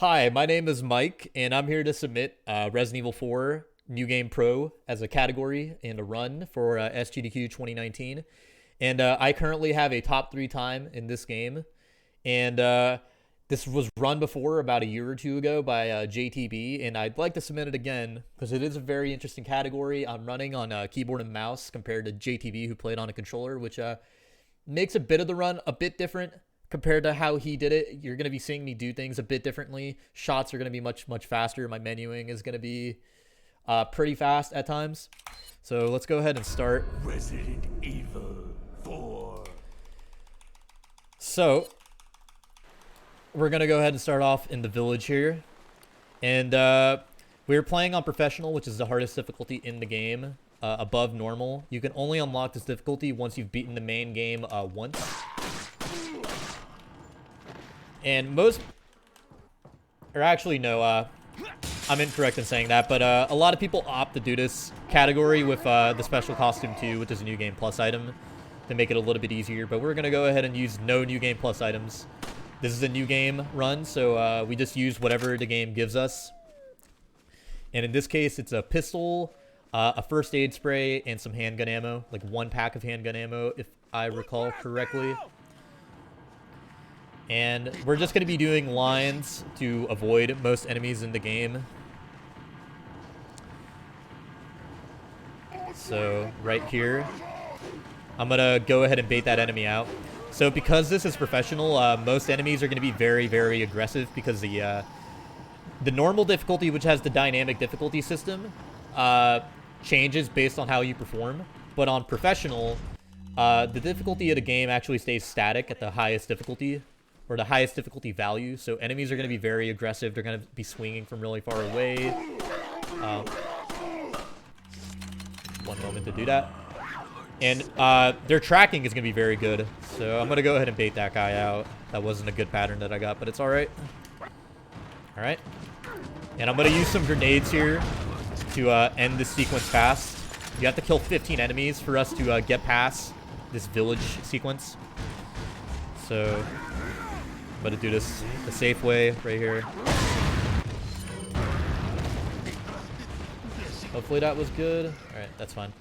Hi, my name is Mike, and I'm here to submit Resident Evil 4 New Game Pro as a category and a run for SGDQ 2019. And I currently have a top 3 time in this game. And this was run before about a year or two ago by JTB, and I'd like to submit it again because it is a very interesting category. I'm running on keyboard and mouse compared to JTB, who played on a controller, which makes a bit of the run a bit different compared to how he did it. You're going to be seeing me do things a bit differently. Shots are going to be much faster. My menuing is going to be pretty fast at times. So let's go ahead and start. Resident Evil 4. So we're going to go ahead and start off in the village here. And we're playing on professional, which is the hardest difficulty in the game, above normal. You can only unlock this difficulty once you've beaten the main game once. And most, or actually no, I'm incorrect in saying that, but a lot of people opt to do this category with the special costume too, which is a new game plus item, to make it a little bit easier. But we're going to go ahead and use no new game plus items. This is a new game run, so we just use whatever the game gives us. And in this case, it's a pistol, a first aid spray, and some handgun ammo, like 1 pack of handgun ammo, if I recall correctly. And we're just going to be doing lines to avoid most enemies in the game. So right here, I'm going to go ahead and bait that enemy out. So because this is professional, most enemies are going to be very aggressive because the normal difficulty, which has the dynamic difficulty system, changes based on how you perform. But on professional, the difficulty of the game actually stays static at the highest difficulty, or the highest difficulty value. So enemies are going to be very aggressive. They're going to be swinging from really far away. 1 moment to do that. And their tracking is going to be very good. So I'm going to go ahead and bait that guy out. That wasn't a good pattern that I got, but it's all right. All right. And I'm going to use some grenades here to end this sequence fast. You have to kill 15 enemies for us to get past this village sequence. So I'm going to do this the safe way right here. Hopefully that was good. All right, that's fine.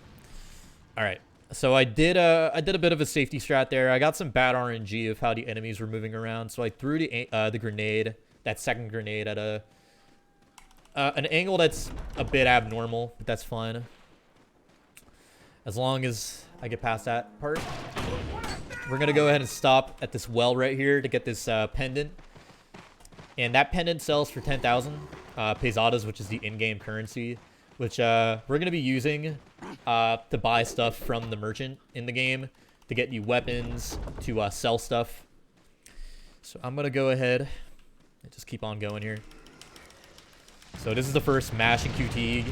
All right, so I did a bit of a safety strat there. I got some bad RNG of how the enemies were moving around, so I threw the grenade, that second grenade, at an angle that's a bit abnormal, but that's fine. As long as I get past that part. We're going to go ahead and stop at this well right here to get this pendant. And that pendant sells for 10,000 pesetas, which is the in-game currency, which we're going to be using to buy stuff from the merchant in the game, to get you weapons, to sell stuff. So I'm going to go ahead and just keep on going here. So this is the first mash and QTE.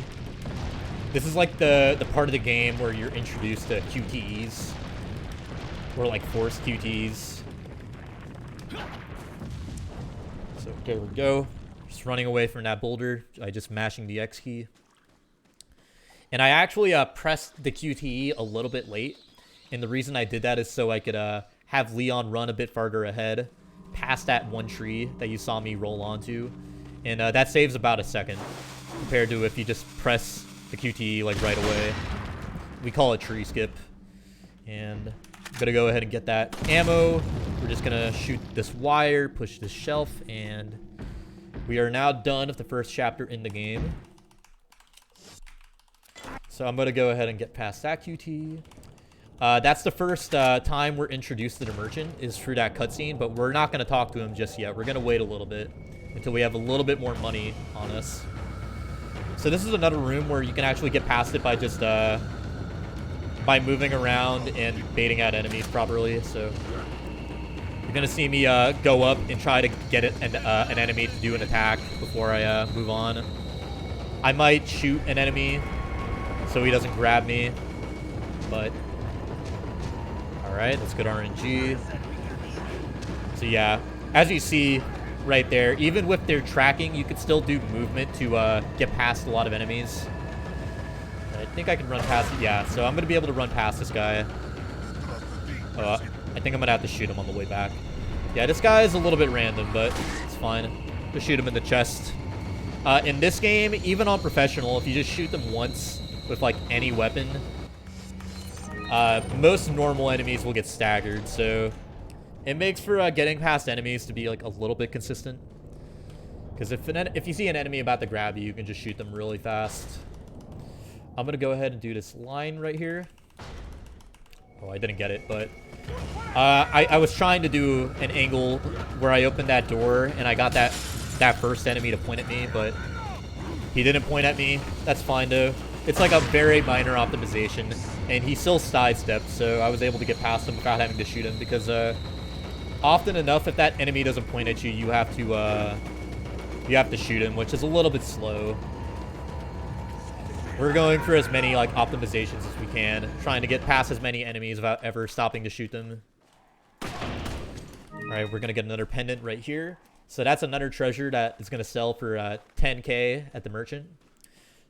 This is like the part of the game where you're introduced to QTEs. Or like forced QTs. So there we go. Just running away from that boulder. I just mashing the X key. And I actually pressed the QTE a little bit late. And the reason I did that is so I could have Leon run a bit farther ahead, past that one tree that you saw me roll onto. And that saves about a second compared to if you just press the QTE like right away. We call it tree skip. And I'm gonna go ahead and get that ammo. We're just gonna shoot this wire, push this shelf, and we are now done with the first chapter in the game. So I'm gonna go ahead and get past that QT. That's the first time we're introduced to the merchant, is through that cutscene, but we're not gonna talk to him just yet. We're gonna wait a little bit until we have a little bit more money on us. So this is another room where you can actually get past it by just by moving around and baiting out enemies properly. So you're gonna see me go up and try to get an enemy to do an attack before I move on. I might shoot an enemy so he doesn't grab me, but all right, that's good RNG. So yeah, as you see right there, even with their tracking, you can still do movement to get past a lot of enemies. I think I can run past it. Yeah, so I'm going to be able to run past this guy. I think I'm going to have to shoot him on the way back. Yeah, this guy is a little bit random, but it's fine. to shoot them in the chest. In this game, even on professional, if you just shoot them once with like any weapon, most normal enemies will get staggered. So it makes for getting past enemies to be like a little bit consistent. Because if you see an enemy about to grab you, you can just shoot them really fast. I'm gonna go ahead and do this line right here. Oh, I didn't get it, but I was trying to do an angle where I opened that door and I got that first enemy to point at me, but he didn't point at me. That's fine though. It's like a very minor optimization, and he still sidestepped, so I was able to get past him without having to shoot him, because often enough, if that enemy doesn't point at you, you have to shoot him, which is a little bit slow. We're going for as many like optimizations as we can, trying to get past as many enemies without ever stopping to shoot them. All right, we're gonna get another pendant right here. So that's another treasure that is gonna sell for 10K at the merchant.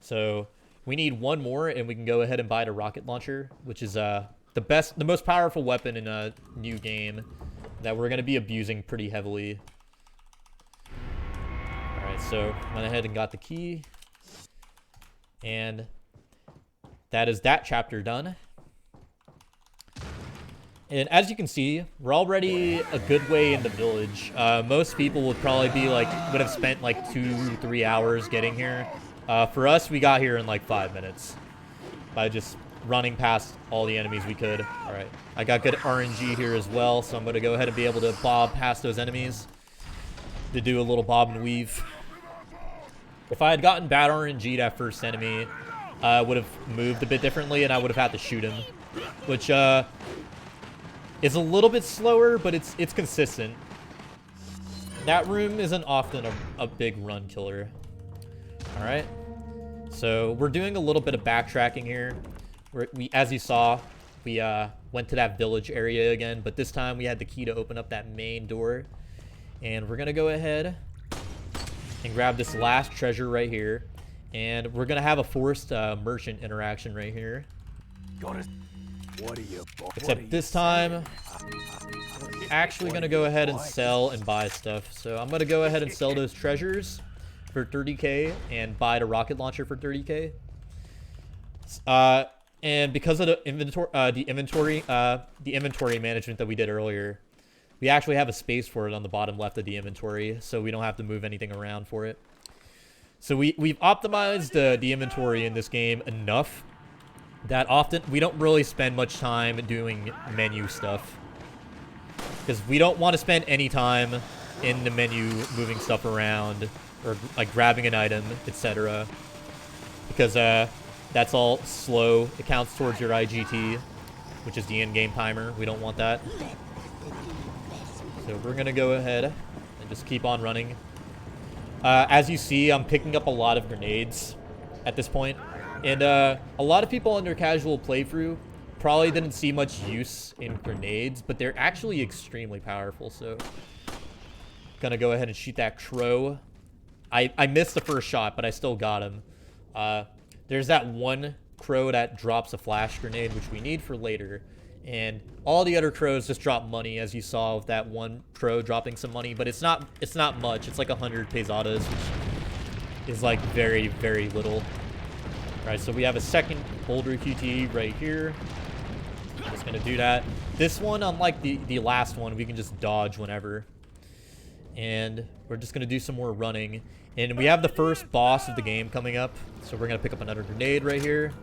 So we need one more, and we can go ahead and buy the rocket launcher, which is the most powerful weapon in a new game that we're gonna be abusing pretty heavily. All right, so went ahead and got the key. And that is that chapter done. And as you can see, we're already a good way in the village. Most people would probably be would have spent like 2-3 hours getting here. For us, we got here in like 5 minutes by just running past all the enemies we could. All right, I got good RNG here as well, so I'm gonna go ahead and be able to bob past those enemies to do a little bob and weave. If I had gotten bad RNG, that first enemy would have moved a bit differently, and I would have had to shoot him, which is a little bit slower, but it's consistent. That room isn't often a big run killer. All right, so we're doing a little bit of backtracking here. As you saw, we went to that village area again, but this time we had the key to open up that main door, and we're gonna go ahead and grab this last treasure right here, and we're gonna have a forced merchant interaction right here. Except this time, we're actually gonna go ahead and sell and buy stuff. So I'm gonna go ahead and sell those treasures for 30K and buy the rocket launcher for 30K. And because of the inventory management that we did earlier, we actually have a space for it on the bottom left of the inventory, so we don't have to move anything around for it. So we've optimized the inventory in this game enough that often we don't really spend much time doing menu stuff, because we don't want to spend any time in the menu moving stuff around or like grabbing an item, etc. Because that's all slow. It counts towards your IGT, which is the in-game timer. We don't want that. So we're gonna go ahead and just keep on running. As you see, I'm picking up a lot of grenades at this point. And a lot of people on their casual playthrough probably didn't see much use in grenades, but they're actually extremely powerful. So gonna go ahead and shoot that crow. I missed the first shot, but I still got him. There's that one crow that drops a flash grenade, which we need for later. And all the other crows just drop money, as you saw with that one crow dropping some money, but it's not much. It's like 100 pesetas, which is like very, very little. All right, so we have a second boulder QT right here. I'm just gonna do that. This one, unlike the last one, we can just dodge whenever. And we're just gonna do some more running. And we have the first boss of the game coming up, so we're gonna pick up another grenade right here.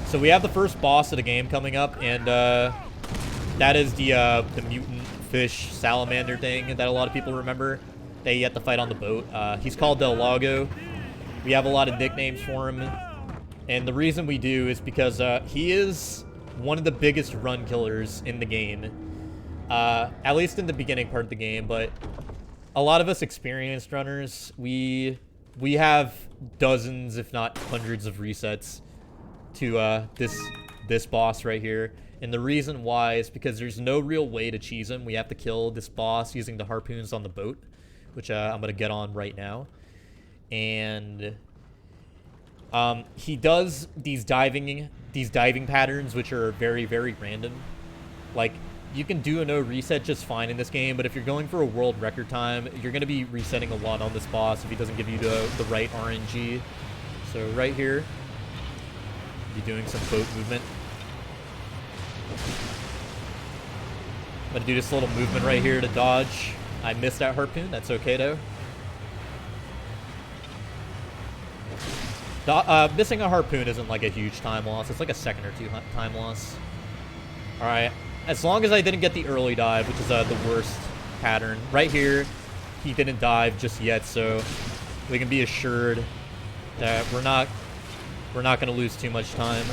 So we have the first boss of the game coming up, and that is the mutant fish salamander thing that a lot of people remember that you have to fight on the boat. He's called Del Lago. We have a lot of nicknames for him, and the reason we do is because he is one of the biggest run killers in the game, at least in the beginning part of the game. But a lot of us experienced runners, we have dozens, if not hundreds, of resets to this boss right here. And the reason why is because there's no real way to cheese him. We have to kill this boss using the harpoons on the boat, which I'm gonna get on right now. And he does these diving patterns, which are very, very random. Like You can do a no reset just fine in this game, but if you're going for a world record time, you're going to be resetting a lot on this boss if he doesn't give you the right RNG. So right here, be doing some boat movement. I'm going to do this little movement right here to dodge. I missed that harpoon. That's okay, though. Missing a harpoon isn't like a huge time loss. It's like a second or two time loss. All right. As long as I didn't get the early dive, which is the worst pattern. Right here, he didn't dive just yet, so we can be assured that we're not going to lose too much time.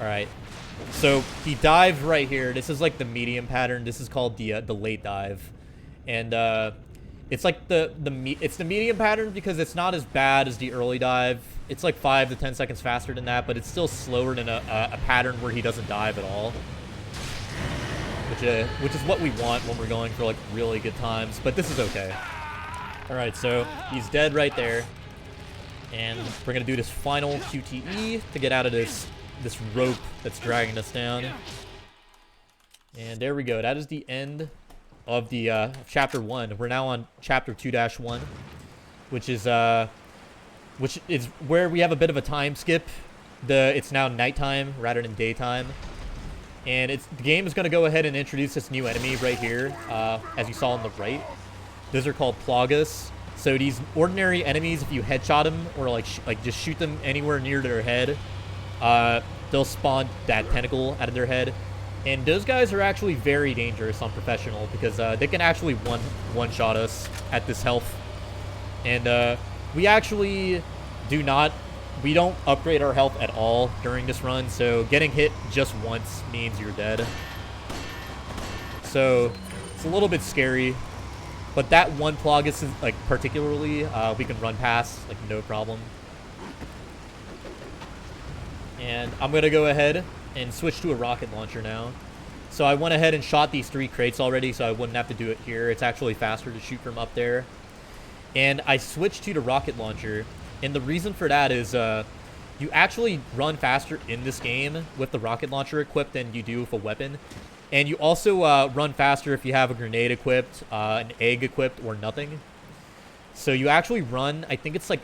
All right. So he dived right here. This is like the medium pattern. This is called the late dive. And it's like it's the medium pattern because it's not as bad as the early dive. It's like 5 to 10 seconds faster than that, but it's still slower than a pattern where he doesn't dive at all. Which is what we want when we're going for like really good times, but this is okay. All right, so he's dead right there, and we're gonna do this final QTE to get out of this rope that's dragging us down. And there we go. That is the end of the chapter 1. We're now on chapter 2-1, which is where we have a bit of a time skip. It's now nighttime rather than daytime. And the game is going to go ahead and introduce this new enemy right here, as you saw on the right. Those are called Plagas. So these ordinary enemies, if you headshot them or like just shoot them anywhere near their head, they'll spawn that tentacle out of their head. And those guys are actually very dangerous on professional because they can actually one-shot us at this health. And we actually we don't upgrade our health at all during this run, so getting hit just once means you're dead. So it's a little bit scary, but that one Plagas is like particularly we can run past like no problem. And I'm gonna go ahead and switch to a rocket launcher now. So I went ahead and shot these 3 crates already, so I wouldn't have to do it here. It's actually faster to shoot from up there. And I switched to the rocket launcher. And the reason for that is you actually run faster in this game with the rocket launcher equipped than you do with a weapon. And you also run faster if you have a grenade equipped, an egg equipped, or nothing. So you actually run, I think it's like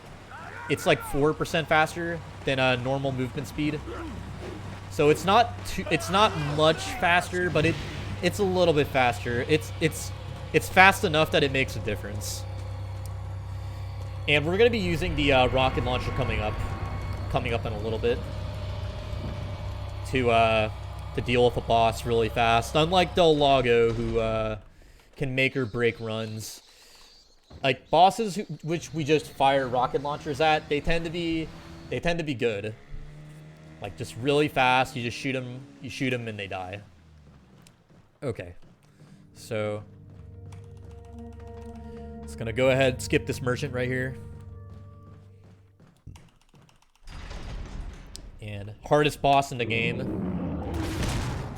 4% faster than a normal movement speed. So it's not much faster, but it's a little bit faster. It's fast enough that it makes a difference. And we're going to be using the rocket launcher coming up in a little bit to deal with a boss really fast. Unlike Del Lago, who can make or break runs. Like bosses which we just fire rocket launchers at, they tend to be good. Like just really fast. You just shoot them, and they die. Okay, so. It's gonna go ahead, skip this merchant right here. And hardest boss in the game.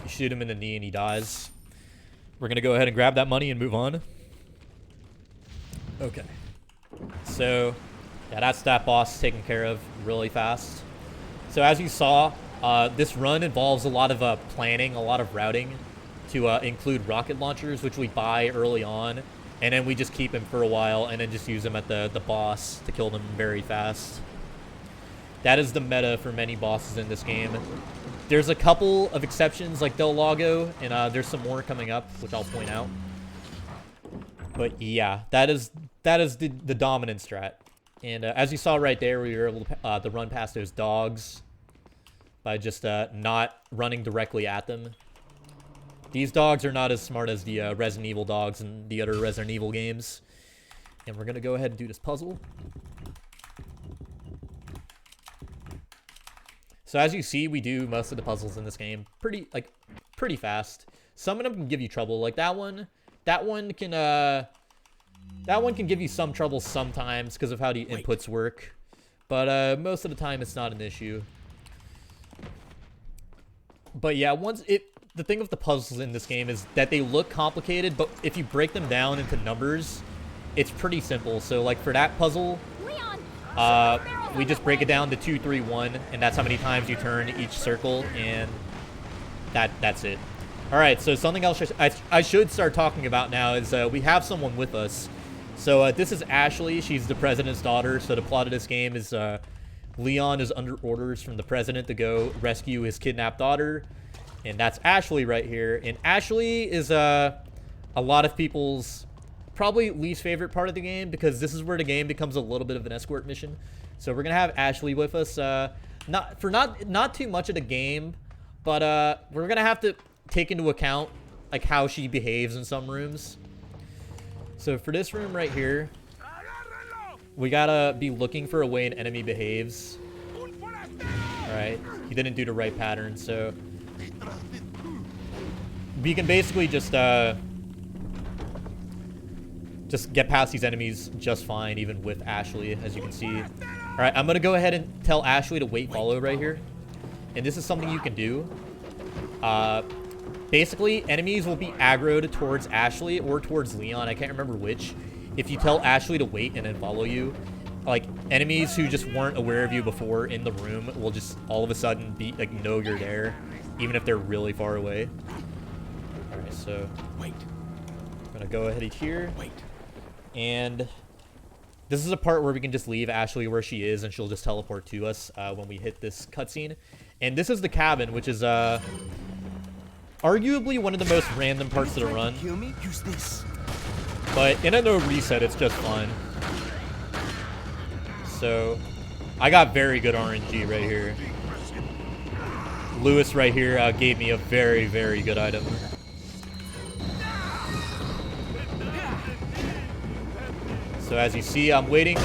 You shoot him in the knee and he dies. We're gonna go ahead and grab that money and move on. Okay. So, yeah, that's that boss taken care of really fast. So as you saw, this run involves a lot of planning, a lot of routing to include rocket launchers, which we buy early on. And then we just keep him for a while and then just use him at the boss to kill them very fast. That is the meta for many bosses in this game. There's a couple of exceptions like Del Lago, and there's some more coming up, which I'll point out. But yeah, that is the dominant strat. And as you saw right there, we were able to run past those dogs by just not running directly at them. These dogs are not as smart as the Resident Evil dogs in the other Resident Evil games. And we're going to go ahead and do this puzzle. So as you see, we do most of the puzzles in this game pretty fast. Some of them can give you trouble. Like that one can give you some trouble sometimes because of how the inputs work. But most of the time, it's not an issue. But yeah, the thing with the puzzles in this game is that they look complicated, but if you break them down into numbers, it's pretty simple. So like for that puzzle, we just break it down to 2, 3, 1, and that's how many times you turn each circle, and that's it. All right, so something else I should start talking about now is we have someone with us. So this is Ashley. She's the president's daughter. So the plot of this game is Leon is under orders from the president to go rescue his kidnapped daughter. And that's Ashley right here. And Ashley is a lot of people's probably least favorite part of the game, because this is where the game becomes a little bit of an escort mission. So we're going to have Ashley with us. Not too much of the game, but we're going to have to take into account like how she behaves in some rooms. So for this room right here, we gotta be looking for a way an enemy behaves. Alright, he didn't do the right pattern, so we can basically just get past these enemies just fine, even with Ashley, as you can see. Alright, I'm gonna go ahead and tell Ashley to wait follow right here. And this is something you can do. Basically, enemies will be aggroed towards Ashley or towards Leon. I can't remember which. If you tell Ashley to wait and then follow you, like, enemies who just weren't aware of you before in the room will just all of a sudden be, like, know you're there, even if they're really far away. Alright, so wait. I'm gonna go ahead here. Wait. And this is a part where we can just leave Ashley where she is, and she'll just teleport to us when we hit this cutscene. And this is the cabin, which is, arguably one of the most random parts of the run. Use this. But in a no reset, it's just fun. So, I got very good RNG right here. Lewis right here gave me a very, very good item. So as you see, I'm waiting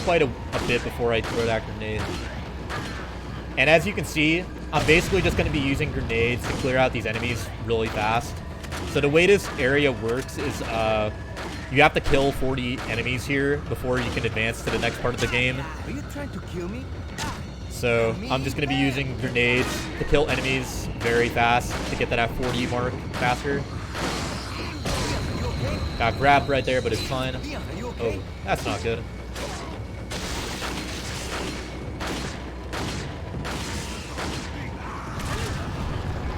quite a bit before I throw that grenade. And as you can see, I'm basically just going to be using grenades to clear out these enemies really fast. So the way this area works is you have to kill 40 enemies here before you can advance to the next part of the game. Are you trying to kill me? So I'm just going to be using grenades to kill enemies very fast to get to that 40 mark faster. Got grabbed right there, but it's fine. Oh, that's not good.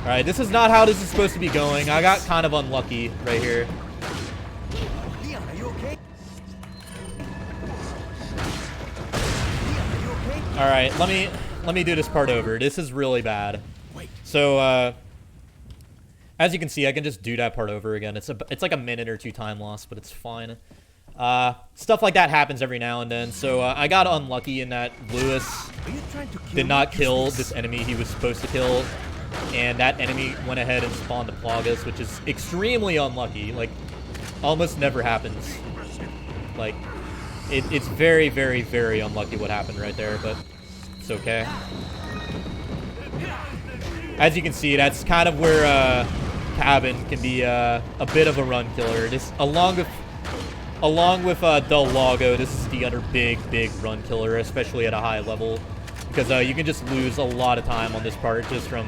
Alright, this is not how this is supposed to be going. I got kind of unlucky right here. Alright, let me do this part over. This is really bad. So, as you can see, I can just do that part over again. It's like a minute or two time loss, but it's fine. Stuff like that happens every now and then. So I got unlucky in that Lewis did not kill this enemy he was supposed to kill. And that enemy went ahead and spawned the Plagas, which is extremely unlucky. Like, almost never happens. Like, it's very, very, very unlucky what happened right there, but it's okay. As you can see, that's kind of where Cabin can be a bit of a run killer. This, along with Del Lago, this is the other big run killer, especially at a high level, because you can just lose a lot of time on this part just from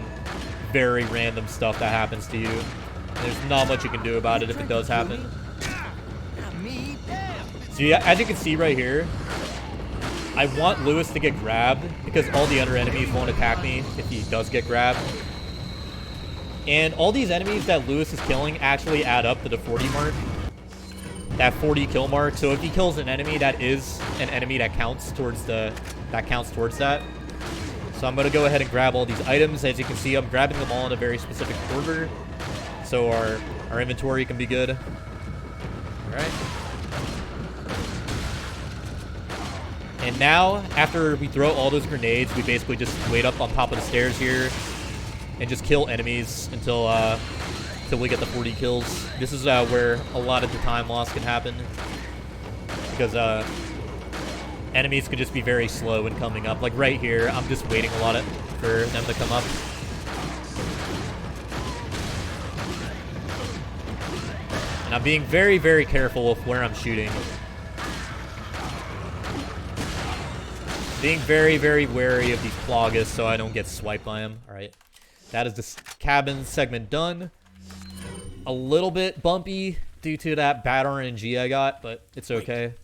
very random stuff that happens to you. And there's not much you can do about it if it does happen. So yeah, as you can see right here, I want Lewis to get grabbed because all the other enemies won't attack me if he does get grabbed. And all these enemies that Lewis is killing actually add up to the 40 mark. That 40 kill mark. So if he kills an enemy, that is an enemy that counts towards that. So I'm gonna go ahead and grab all these items. As you can see, I'm grabbing them all in a very specific order, so our inventory can be good. All right. And now, after we throw all those grenades, we basically just wait up on top of the stairs here and just kill enemies until we get the 40 kills. This is where a lot of the time loss can happen, because enemies could just be very slow in coming up. Like right here, I'm just waiting a lot for them to come up. And I'm being very, very careful with where I'm shooting. Being very, very wary of these Plagas so I don't get swiped by them. Alright. That is this cabin segment done. A little bit bumpy due to that bad RNG I got, but it's okay.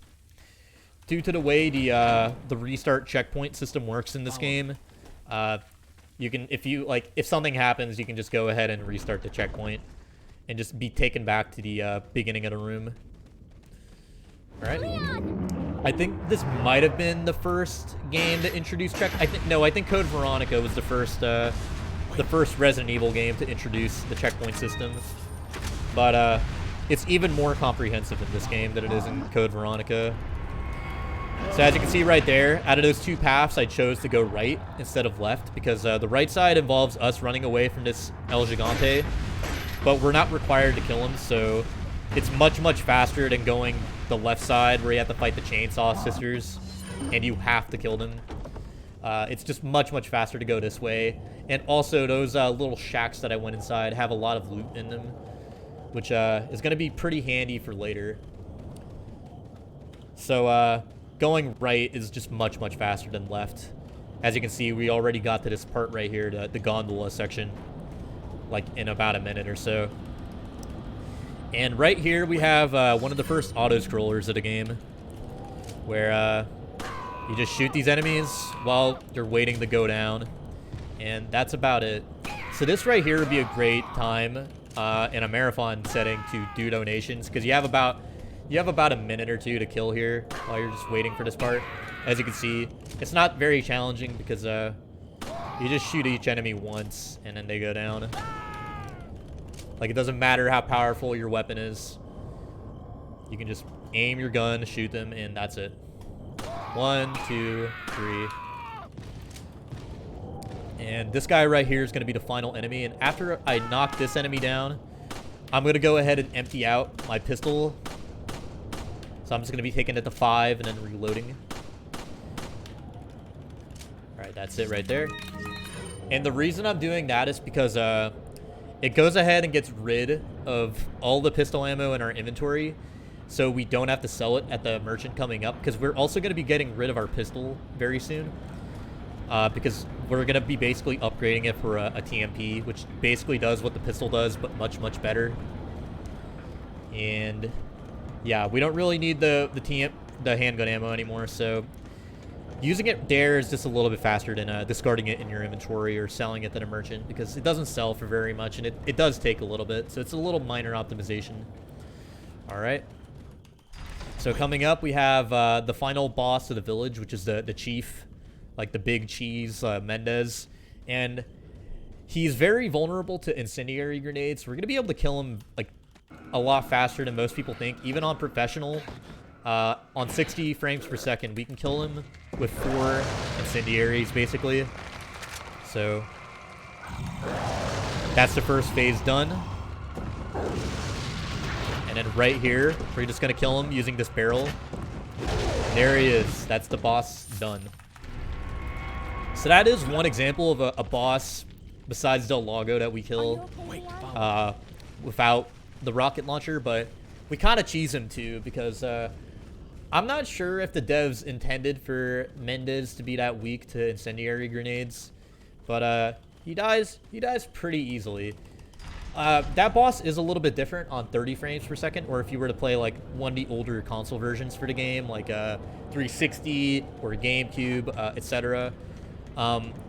Due to the way the restart checkpoint system works in this game, You can, if something happens, you can just go ahead and restart the checkpoint and just be taken back to the beginning of the room. All right. I think this might have been the first game to introduce I think Code Veronica was the first Resident Evil game to introduce the checkpoint system. But it's even more comprehensive in this game than it is in Code Veronica. So as you can see right there, out of those two paths, I chose to go right instead of left because the right side involves us running away from this El Gigante, but we're not required to kill him, so it's much, much faster than going the left side where you have to fight the Chainsaw Sisters and you have to kill them. It's just much, much faster to go this way. And also, those little shacks that I went inside have a lot of loot in them, which is going to be pretty handy for later. So, going right is just much, much faster than left. As you can see, we already got to this part right here, the gondola section, like in about a minute or so. And right here we have one of the first auto-scrollers of the game, where you just shoot these enemies while you're waiting to go down, and that's about it. So this right here would be a great time in a marathon setting to do donations, because you have about a minute or two to kill here while you're just waiting for this part. As you can see, it's not very challenging because you just shoot each enemy once and then they go down. Like, it doesn't matter how powerful your weapon is. You can just aim your gun, shoot them, and that's it. 1, 2, 3. And this guy right here is going to be the final enemy. And after I knock this enemy down, I'm going to go ahead and empty out my pistol. So I'm just going to be taking it to 5 and then reloading. Alright, that's it right there. And the reason I'm doing that is because it goes ahead and gets rid of all the pistol ammo in our inventory, so we don't have to sell it at the merchant coming up, because we're also going to be getting rid of our pistol very soon, because we're going to be basically upgrading it for a TMP, which basically does what the pistol does, but much, much better. And yeah, we don't really need the handgun ammo anymore, so using it there is just a little bit faster than discarding it in your inventory or selling it at a merchant, because it doesn't sell for very much, and it does take a little bit, so it's a little minor optimization. Alright. So coming up, we have the final boss of the village, which is the chief, like the big cheese, Mendez. And he's very vulnerable to incendiary grenades, so we're going to be able to kill him like a lot faster than most people think, even on professional. On 60 frames per second, we can kill him with 4 incendiaries, basically. So that's the first phase done. And then right here, we're just going to kill him using this barrel. There he is. That's the boss done. So that is one example of a boss besides Del Lago that we kill without the rocket launcher, but we kind of cheese him too, because I'm not sure if the devs intended for Mendez to be that weak to incendiary grenades, but he dies pretty easily. That boss is a little bit different on 30 frames per second, or if you were to play like one of the older console versions for the game, like 360 or GameCube, etc.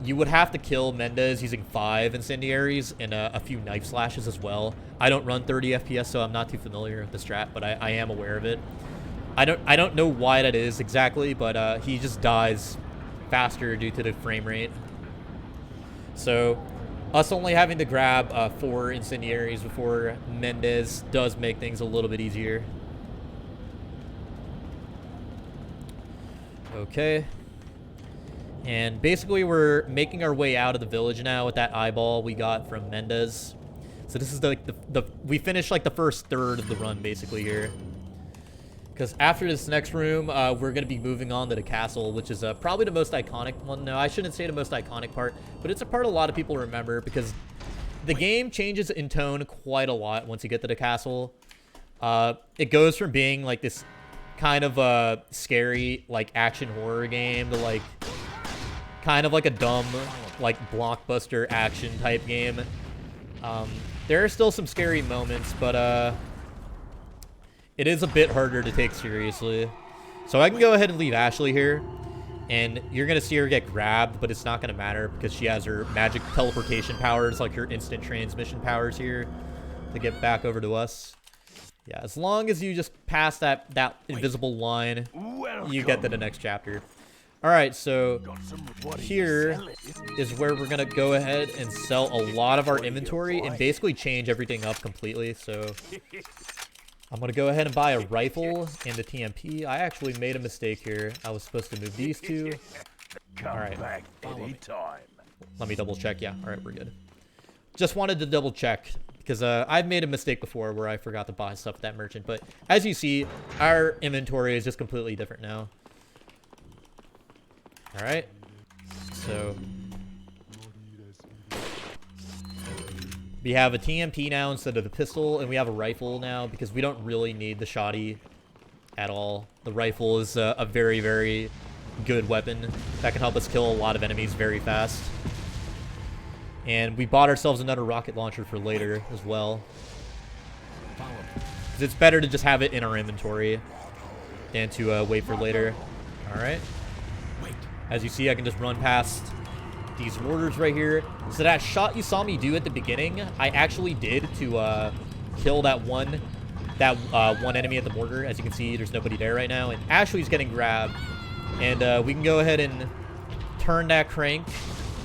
You would have to kill Mendez using 5 incendiaries and a few knife slashes as well. I don't run 30 FPS, so I'm not too familiar with the strat, but I am aware of it. I don't know why that is exactly, but he just dies faster due to the frame rate. So us only having to grab 4 incendiaries before Mendez does make things a little bit easier. Okay. And basically we're making our way out of the village now with that eyeball we got from Mendez. So this is we finished like the first third of the run basically here. Because after this next room, we're going to be moving on to the castle, which is probably the most iconic one. No, I shouldn't say the most iconic part, but it's a part a lot of people remember because the game changes in tone quite a lot once you get to the castle. It goes from being like this kind of a scary like action horror game to like kind of like a dumb like blockbuster action type game. There are still some scary moments, but it is a bit harder to take seriously. So I can go ahead and leave Ashley here. And you're going to see her get grabbed, but it's not going to matter because she has her magic teleportation powers, like her instant transmission powers here to get back over to us. Yeah, as long as you just pass that invisible line, you get to the next chapter. All right, so here is where we're going to go ahead and sell a lot of our inventory and basically change everything up completely. So I'm going to go ahead and buy a rifle and a TMP. I actually made a mistake here. I was supposed to move these two. All right. Let me double check. Yeah, all right, we're good. Just wanted to double check because I've made a mistake before where I forgot to buy stuff at that merchant. But as you see, our inventory is just completely different now. All right. So we have a TMP now instead of the pistol, and we have a rifle now because we don't really need the shotty at all. The rifle is a very, very good weapon that can help us kill a lot of enemies very fast. And we bought ourselves another rocket launcher for later as well. Because it's better to just have it in our inventory than to wait for later. All right. As you see, I can just run past these mortars right here. So that shot you saw me do at the beginning, I actually did to kill that one enemy at the mortar. As you can see, there's nobody there right now, and Ashley's getting grabbed. And we can go ahead and turn that crank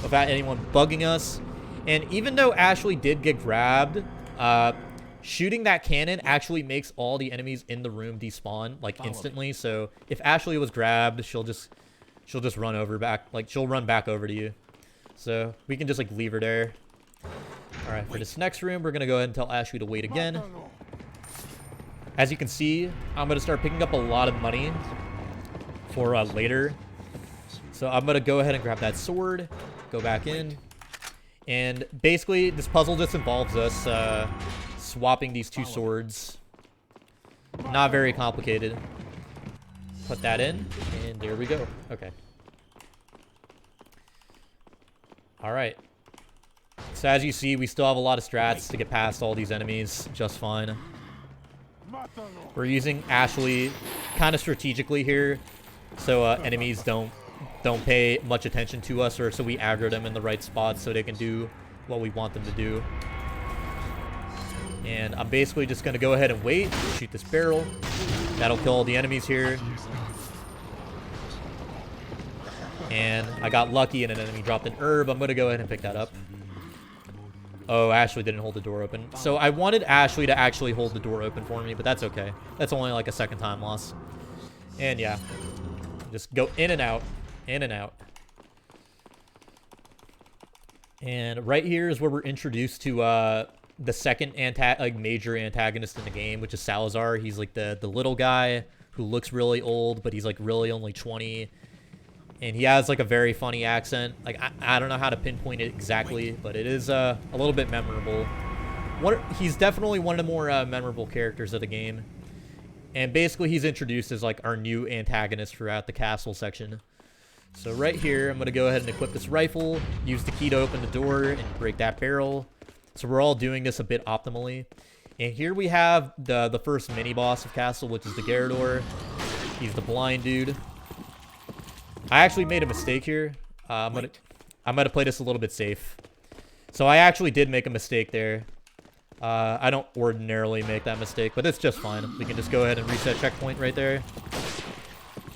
without anyone bugging us. And even though Ashley did get grabbed, shooting that cannon actually makes all the enemies in the room despawn like instantly. So if Ashley was grabbed, she'll just run over back, like she'll run back over to you. So we can just like leave her there. All right, for this next room, we're gonna go ahead and tell Ashley to wait again. As you can see, I'm gonna start picking up a lot of money for later. So I'm gonna go ahead and grab that sword, go back in, and basically this puzzle just involves us swapping these two swords. Not very complicated. Put that in, and there we go. Okay. All right. So as you see, we still have a lot of strats to get past all these enemies just fine. We're using Ashley kind of strategically here, so enemies don't pay much attention to us, or so we aggro them in the right spots so they can do what we want them to do. And I'm basically just going to go ahead and wait, shoot this barrel. That'll kill all the enemies here. And I got lucky and an enemy dropped an herb. I'm going to go ahead and pick that up. Oh, Ashley didn't hold the door open. So I wanted Ashley to actually hold the door open for me, but that's okay. That's only like a second time loss. And yeah, just go in and out, in and out. And right here is where we're introduced to the second major antagonist in the game, which is Salazar. He's like the little guy who looks really old, but he's like really only 20. And he has like a very funny accent. Like I don't know how to pinpoint it exactly, but it is a little bit memorable. He's definitely one of the more memorable characters of the game. And basically he's introduced as like our new antagonist throughout the castle section. So right here, I'm going to go ahead and equip this rifle, use the key to open the door and break that barrel. So we're all doing this a bit optimally. And here we have the first mini boss of castle, which is the Garrador. He's the blind dude. I actually made a mistake here. I'm gonna play this a little bit safe. So I actually did make a mistake there. I don't ordinarily make that mistake, but it's just fine. We can just go ahead and reset checkpoint right there.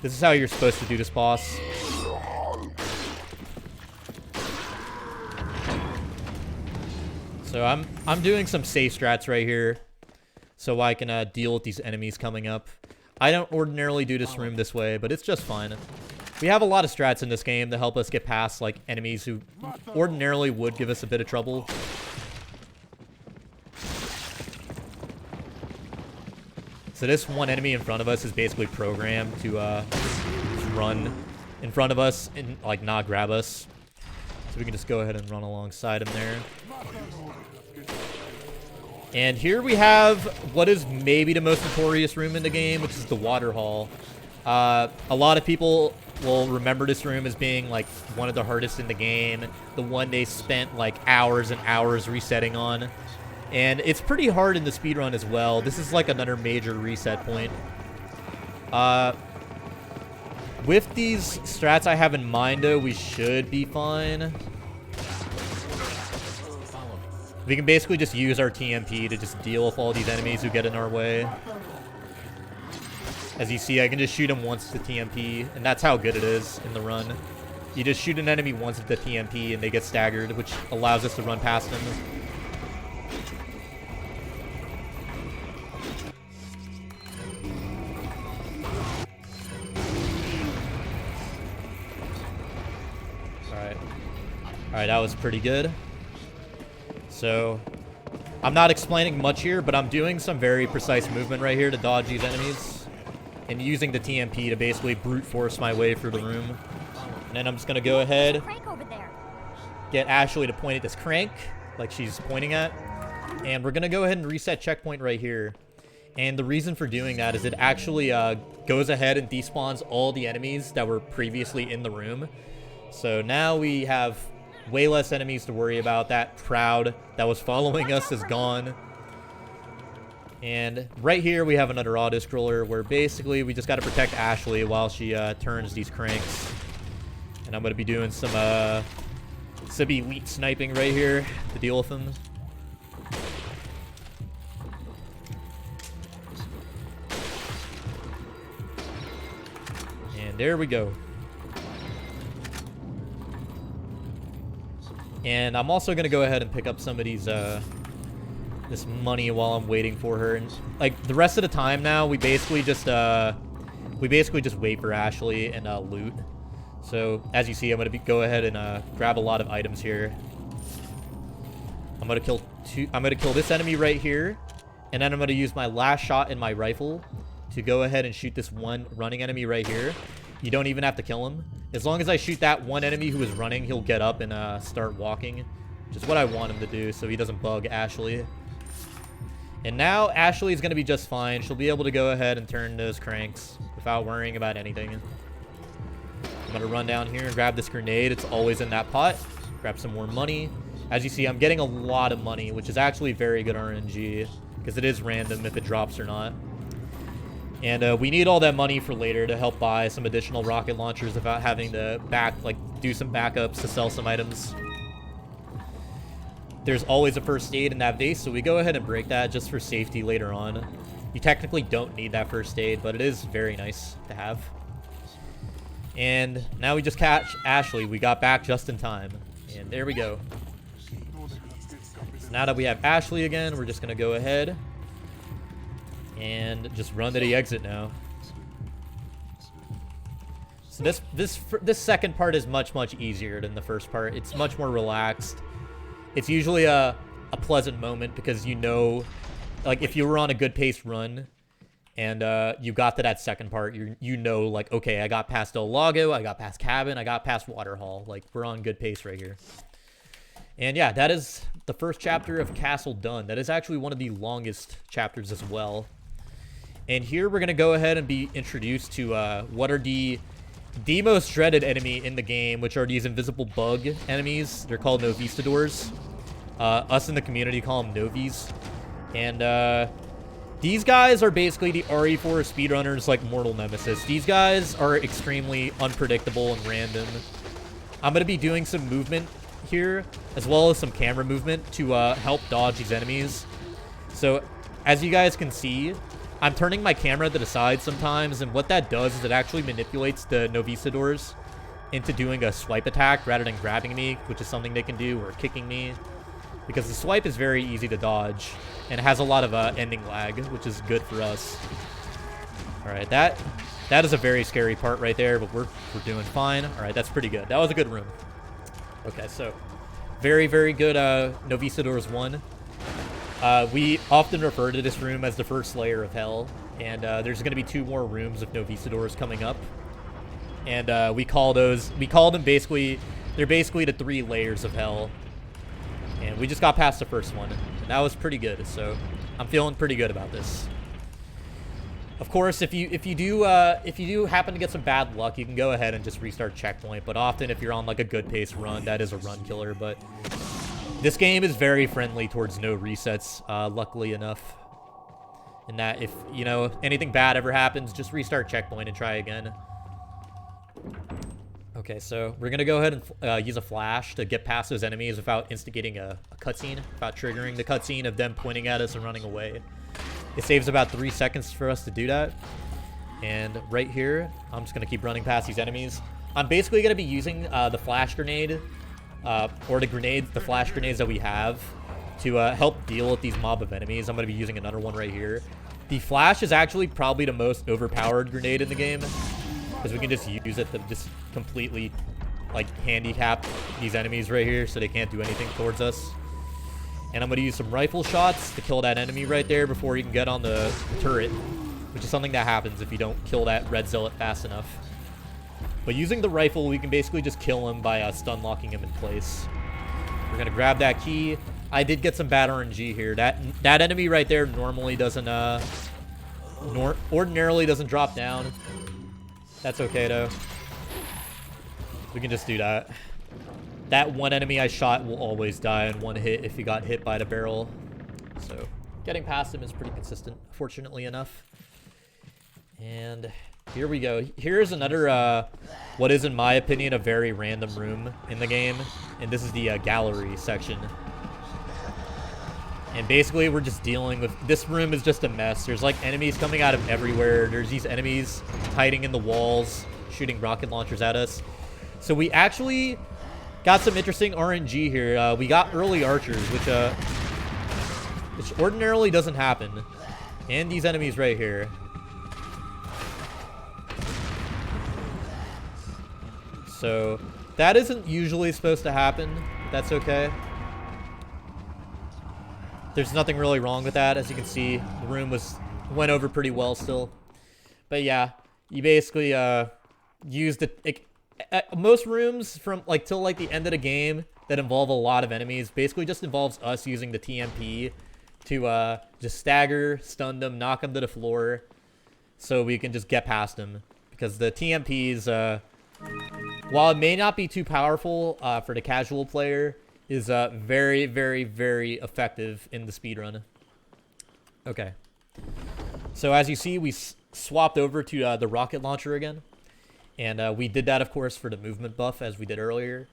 This is how you're supposed to do this boss. So I'm doing some safe strats right here, so I can deal with these enemies coming up. I don't ordinarily do this room this way, but it's just fine. We have a lot of strats in this game to help us get past like enemies who ordinarily would give us a bit of trouble. So this one enemy in front of us is basically programmed to run in front of us and like not grab us. So we can just go ahead and run alongside him there. And here we have what is maybe the most notorious room in the game, which is the water hall. A lot of people will remember this room as being like one of the hardest in the game, the one they spent like hours and hours resetting on. And it's pretty hard in the speedrun as well. This is like another major reset point. With these strats I have in mind, though, we should be fine. We can basically just use our TMP to just deal with all these enemies who get in our way. As you see, I can just shoot them once with the TMP, and that's how good it is in the run. You just shoot an enemy once with the TMP, and they get staggered, which allows us to run past them. Alright, that was pretty good. So, I'm not explaining much here, but I'm doing some very precise movement right here to dodge these enemies. And using the TMP to basically brute force my way through the room. And then I'm just going to go ahead, get Ashley to point at this crank, like she's pointing at. And we're going to go ahead and reset checkpoint right here. And the reason for doing that is it actually goes ahead and despawns all the enemies that were previously in the room. So now we have way less enemies to worry about. That crowd that was following us is gone. And right here we have another auto-scroller where basically we just got to protect Ashley while she turns these cranks. And I'm going to be doing some elite sniping right here to deal with them. And there we go. And I'm also going to go ahead and pick up some of these, this money while I'm waiting for her. And, like, the rest of the time now, we basically just wait for Ashley and, loot. So, as you see, I'm going to go ahead and, grab a lot of items here. I'm going to kill this enemy right here. And then I'm going to use my last shot in my rifle to go ahead and shoot this one running enemy right here. You don't even have to kill him. As long as I shoot that one enemy who is running, he'll get up and start walking, which is what I want him to do so he doesn't bug Ashley. And now Ashley is going to be just fine. She'll be able to go ahead and turn those cranks without worrying about anything. I'm going to run down here and grab this grenade. It's always in that pot. Grab some more money. As you see, I'm getting a lot of money, which is actually very good RNG because it is random if it drops or not. And we need all that money for later to help buy some additional rocket launchers without having to do some backups to sell some items. There's always a first aid in that vase, so we go ahead and break that just for safety later on. You technically don't need that first aid, but it is very nice to have. And now we just catch Ashley. We got back just in time. And there we go. So now that we have Ashley again, we're just going to go ahead and just run to the exit now. So this second part is much easier than the first part. It's much more relaxed. It's usually a pleasant moment because you know, like if you were on a good paced run and you got to that second part, you know, like, okay, I got past El Lago, I got past Cabin, I got past Waterhall. Like, we're on good pace right here. And yeah, that is the first chapter of Castle done. That is actually one of the longest chapters as well. And here we're going to go ahead and be introduced to what are the most dreaded enemy in the game, which are these invisible bug enemies. They're called Novistadors. Us in the community call them Novies. And these guys are basically the RE4 speedrunners like mortal nemesis. These guys are extremely unpredictable and random. I'm going to be doing some movement here, as well as some camera movement to help dodge these enemies. So, as you guys can see, I'm turning my camera to the side sometimes, and what that does is it actually manipulates the Novistadors into doing a swipe attack rather than grabbing me, which is something they can do, or kicking me. Because the swipe is very easy to dodge, and it has a lot of ending lag, which is good for us. Alright, that is a very scary part right there, but we're doing fine. Alright, that's pretty good. That was a good room. Okay, so very good Novistadors 1. We often refer to this room as the first layer of hell, and there's going to be 2 more rooms of Novistadors coming up. And we call them basically, they're basically the 3 layers of hell. And we just got past the first one, and that was pretty good, so I'm feeling pretty good about this. Of course, if you do happen to get some bad luck, you can go ahead and just restart checkpoint, but often if you're on like a good pace run, that is a run killer. But this game is very friendly towards no resets, luckily enough. In that if, you know, anything bad ever happens, just restart checkpoint and try again. Okay, so we're gonna go ahead and use a flash to get past those enemies without instigating a cutscene, without triggering the cutscene of them pointing at us and running away. It saves about 3 seconds for us to do that. And right here, I'm just gonna keep running past these enemies. I'm basically gonna be using the flash grenade, or the flash grenades that we have to help deal with these mob of enemies. I'm gonna be using another one right here. The flash is actually probably the most overpowered grenade in the game, because we can just use it to just completely, like, handicap these enemies right here so they can't do anything towards us. And I'm going to use some rifle shots to kill that enemy right there before he can get on the turret, which is something that happens if you don't kill that red zealot fast enough. But using the rifle, we can basically just kill him by stun locking him in place. We're going to grab that key. I did get some bad RNG here. That enemy right there normally doesn't, ordinarily doesn't drop down. That's okay, though. We can just do that. That one enemy I shot will always die in one hit if he got hit by the barrel. So, getting past him is pretty consistent, fortunately enough. And here we go. Here's another, what is, in my opinion, a very random room in the game. And this is the gallery section. And basically, we're just dealing with... This room is just a mess. There's, like, enemies coming out of everywhere. There's these enemies hiding in the walls, shooting rocket launchers at us. So we actually got some interesting RNG here. We got early archers, which ordinarily doesn't happen. And these enemies right here. So that isn't usually supposed to happen. But that's okay. There's nothing really wrong with that. As you can see, the room went over pretty well still. But yeah, you basically used it. Most rooms from like till like the end of the game that involve a lot of enemies basically just involves us using the TMP to just stagger, stun them, knock them to the floor, so we can just get past them. Because the TMPs, while it may not be too powerful for the casual player, is very, very, very effective in the speedrun. Okay. So as you see, we swapped over to the rocket launcher again. And we did that, of course, for the movement buff, as we did earlier.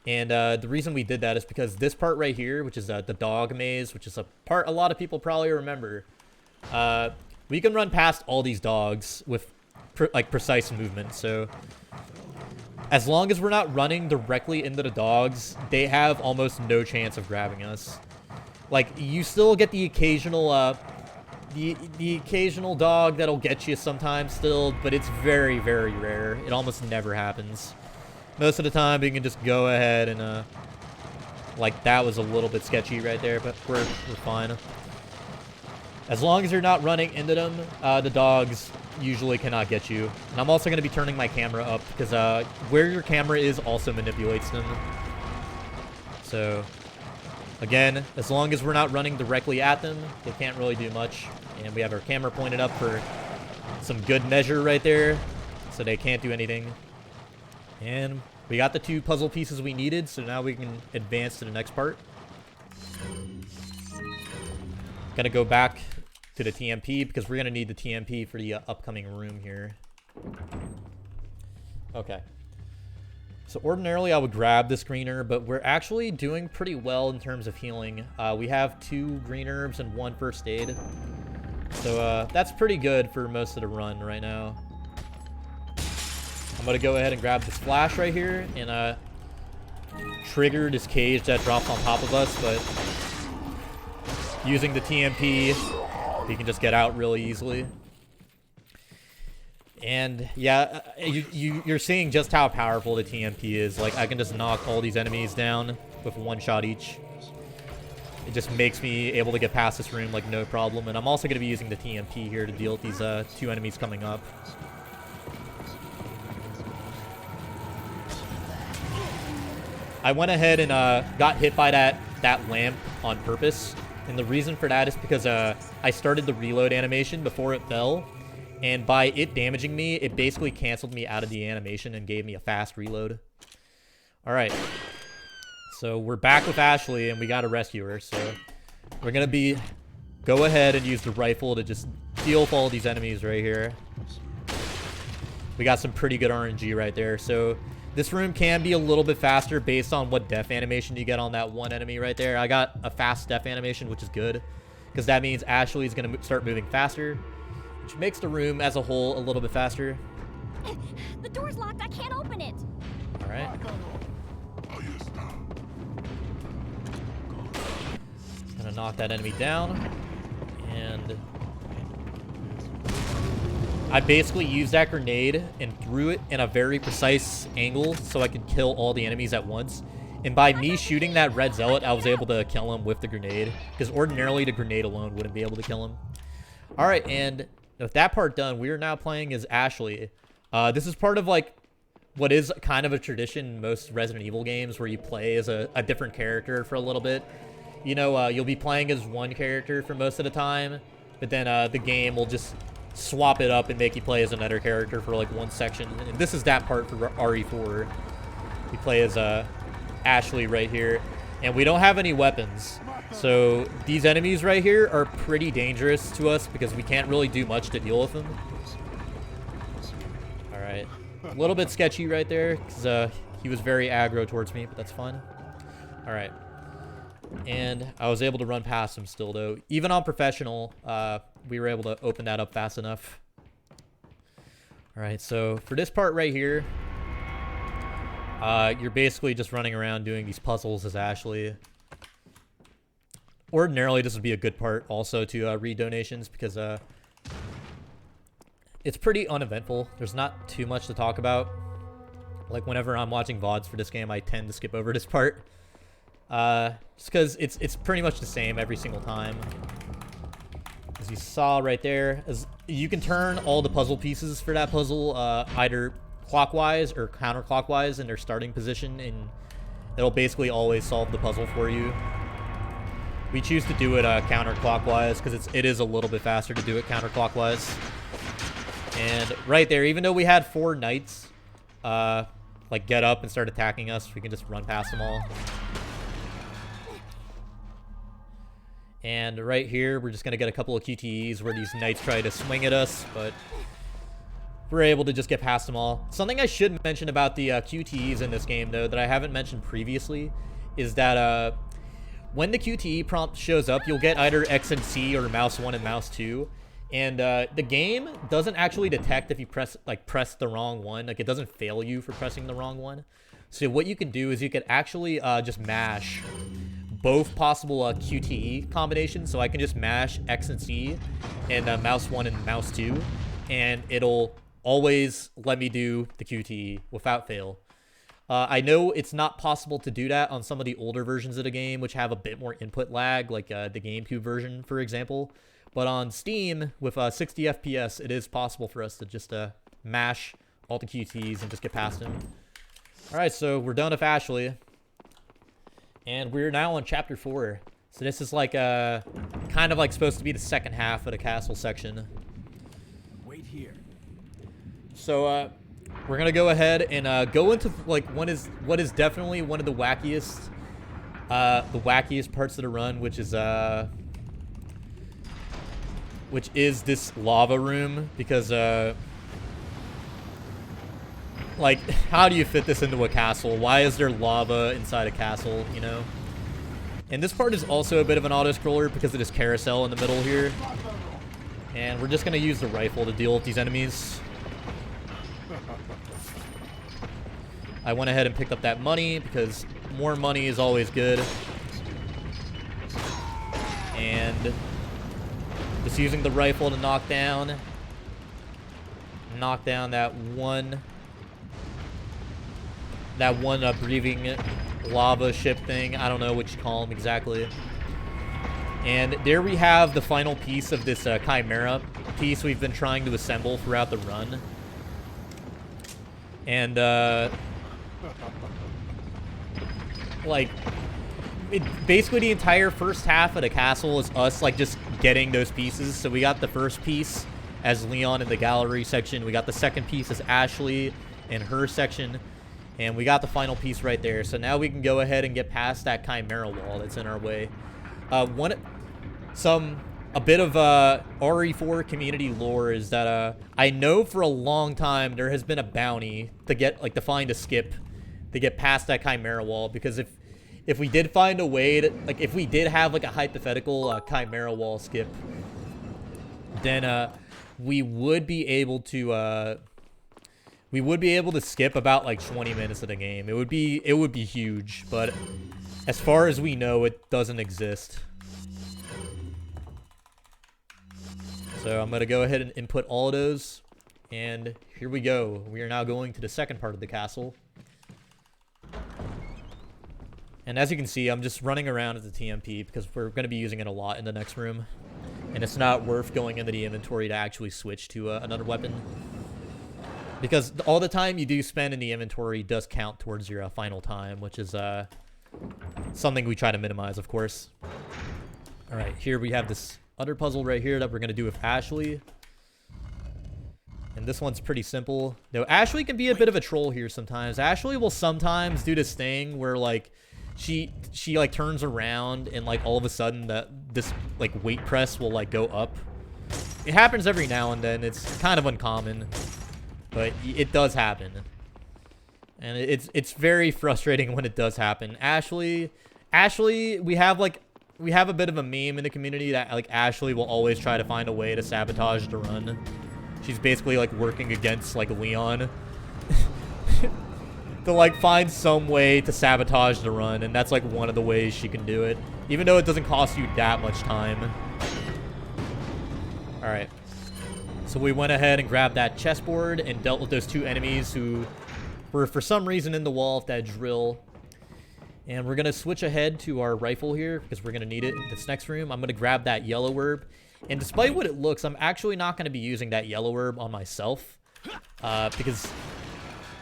And the reason we did that is because this part right here, which is the dog maze, which is a part a lot of people probably remember, we can run past all these dogs with precise movement. So as long as we're not running directly into the dogs, they have almost no chance of grabbing us. Like, you still get the occasional the occasional dog that'll get you sometimes still, but it's very, very rare. It almost never happens. Most of the time, you can just go ahead and, like, that was a little bit sketchy right there, but we're fine. As long as you're not running into them, the dogs usually cannot get you. And I'm also going to be turning my camera up, because where your camera is also manipulates them. So, again, as long as we're not running directly at them, they can't really do much. And we have our camera pointed up for some good measure right there, so they can't do anything. And we got the 2 puzzle pieces we needed, so now we can advance to the next part. Gonna go back to the TMP, because we're gonna need the TMP for the upcoming room here. Okay. So ordinarily I would grab this green herb, but we're actually doing pretty well in terms of healing. We have 2 green herbs and 1 first aid. So that's pretty good for most of the run right now. I'm going to go ahead and grab this flash right here and trigger this cage that drops on top of us, but using the TMP, we can just get out really easily. And yeah, you're seeing just how powerful the TMP is. Like, I can just knock all these enemies down with 1 shot each. It just makes me able to get past this room like no problem. And I'm also going to be using the TMP here to deal with these 2 enemies coming up. I went ahead and got hit by that lamp on purpose. And the reason for that is because I started the reload animation before it fell. And by it damaging me, it basically canceled me out of the animation and gave me a fast reload. Alright. So we're back with Ashley, and we got to rescue her. So we're going to go ahead and use the rifle to just deal with all these enemies right here. We got some pretty good RNG right there. So This room can be a little bit faster based on what death animation you get on that one enemy right there. I got a fast death animation, which is good, because that means Ashley is going to start moving faster, which makes the room as a whole a little bit faster. The door's locked. I can't open it. All right. Gonna knock that enemy down, and I basically used that grenade and threw it in a very precise angle so I could kill all the enemies at once. And by me shooting that red zealot, I was able to kill him with the grenade, because ordinarily the grenade alone wouldn't be able to kill him. All right, and with that part done, we are now playing as Ashley. This is part of like what is kind of a tradition in most Resident Evil games, where you play as a different character for a little bit. You know, you'll be playing as one character for most of the time, but then the game will just swap it up and make you play as another character for like one section. And this is that part for RE4. We play as Ashley right here, and we don't have any weapons. So these enemies right here are pretty dangerous to us because we can't really do much to deal with them. All right, a little bit sketchy right there because he was very aggro towards me, but that's fine. All right. And I was able to run past him still, though. Even on professional, we were able to open that up fast enough. All right, so for this part right here, you're basically just running around doing these puzzles as Ashley. Ordinarily, this would be a good part also to read donations because it's pretty uneventful. There's not too much to talk about. Like, whenever I'm watching VODs for this game, I tend to skip over this part. Just because it's pretty much the same every single time. As you saw right there, as you can turn all the puzzle pieces for that puzzle either clockwise or counterclockwise in their starting position, and it'll basically always solve the puzzle for you. We choose to do it counterclockwise because it is a little bit faster to do it counterclockwise. And right there, even though we had 4 knights like get up and start attacking us, we can just run past them all. And right here, we're just going to get a couple of QTEs where these knights try to swing at us, but we're able to just get past them all. Something I should mention about the QTEs in this game, though, that I haven't mentioned previously, is that when the QTE prompt shows up, you'll get either X and C or mouse 1 and mouse 2. And the game doesn't actually detect if you press the wrong one. Like, it doesn't fail you for pressing the wrong one. So what you can do is you can actually just mash both possible QTE combinations. So I can just mash X and C and mouse 1 and mouse 2, and it'll always let me do the QTE without fail. I know it's not possible to do that on some of the older versions of the game, which have a bit more input lag, like the GameCube version, for example. But on Steam, with 60 FPS, it is possible for us to just mash all the QTEs and just get past them. All right, so we're done with Ashley. And we're now on Chapter 4. So this is like kind of like supposed to be the second half of the castle section. Wait here. So we're gonna go ahead and go into like what is definitely one of the wackiest parts of the run, which is this lava room, because like, how do you fit this into a castle? Why is there lava inside a castle, you know? And this part is also a bit of an auto-scroller because of this carousel in the middle here. And we're just going to use the rifle to deal with these enemies. I went ahead and picked up that money because more money is always good. And just using the rifle to knock down that one breathing lava ship thing. I don't know what you call them exactly. And there we have the final piece of this chimera piece we've been trying to assemble throughout the run. And like, basically the entire first half of the castle is us like just getting those pieces. So we got the first piece as Leon in the gallery section. We got the second piece as Ashley in her section. And we got the final piece right there. So now we can go ahead and get past that chimera wall that's in our way. Some a bit of RE4 community lore is that I know for a long time there has been a bounty to get like to find a skip to get past that Chimera wall, because if we did find a way to, like, if we did have like a hypothetical Chimera wall skip, then we would be able to skip about like 20 minutes of the game. It would be huge, but as far as we know, it doesn't exist. So I'm gonna go ahead and input all of those, and here we go. We are now going to the second part of the castle. And as you can see, I'm just running around at the TMP because we're going to be using it a lot in the next room. And it's not worth going into the inventory to actually switch to another weapon, because all the time you do spend in the inventory does count towards your final time, which is something we try to minimize, of course. All right, here we have this other puzzle right here that we're going to do with Ashley. And this one's pretty simple. Though Ashley can be a bit of a troll here sometimes. Ashley will sometimes do this thing where, like, she like turns around and, like, all of a sudden this like weight press will like go up. It happens every now and then. It's kind of uncommon, but it does happen. And it's very frustrating when it does happen. Ashley, we have a bit of a meme in the community that, like, Ashley will always try to find a way to sabotage the run. She's basically, like, working against, like, Leon to, like, find some way to sabotage the run, and that's, like, one of the ways she can do it, even though it doesn't cost you that much time. Alright. So we went ahead and grabbed that chessboard and dealt with those two enemies who were, for some reason, in the wall with that drill. And we're going to switch ahead to our rifle here, because we're going to need it in this next room. I'm going to grab that yellow herb. And despite what it looks, I'm actually not going to be using that yellow herb on myself. Because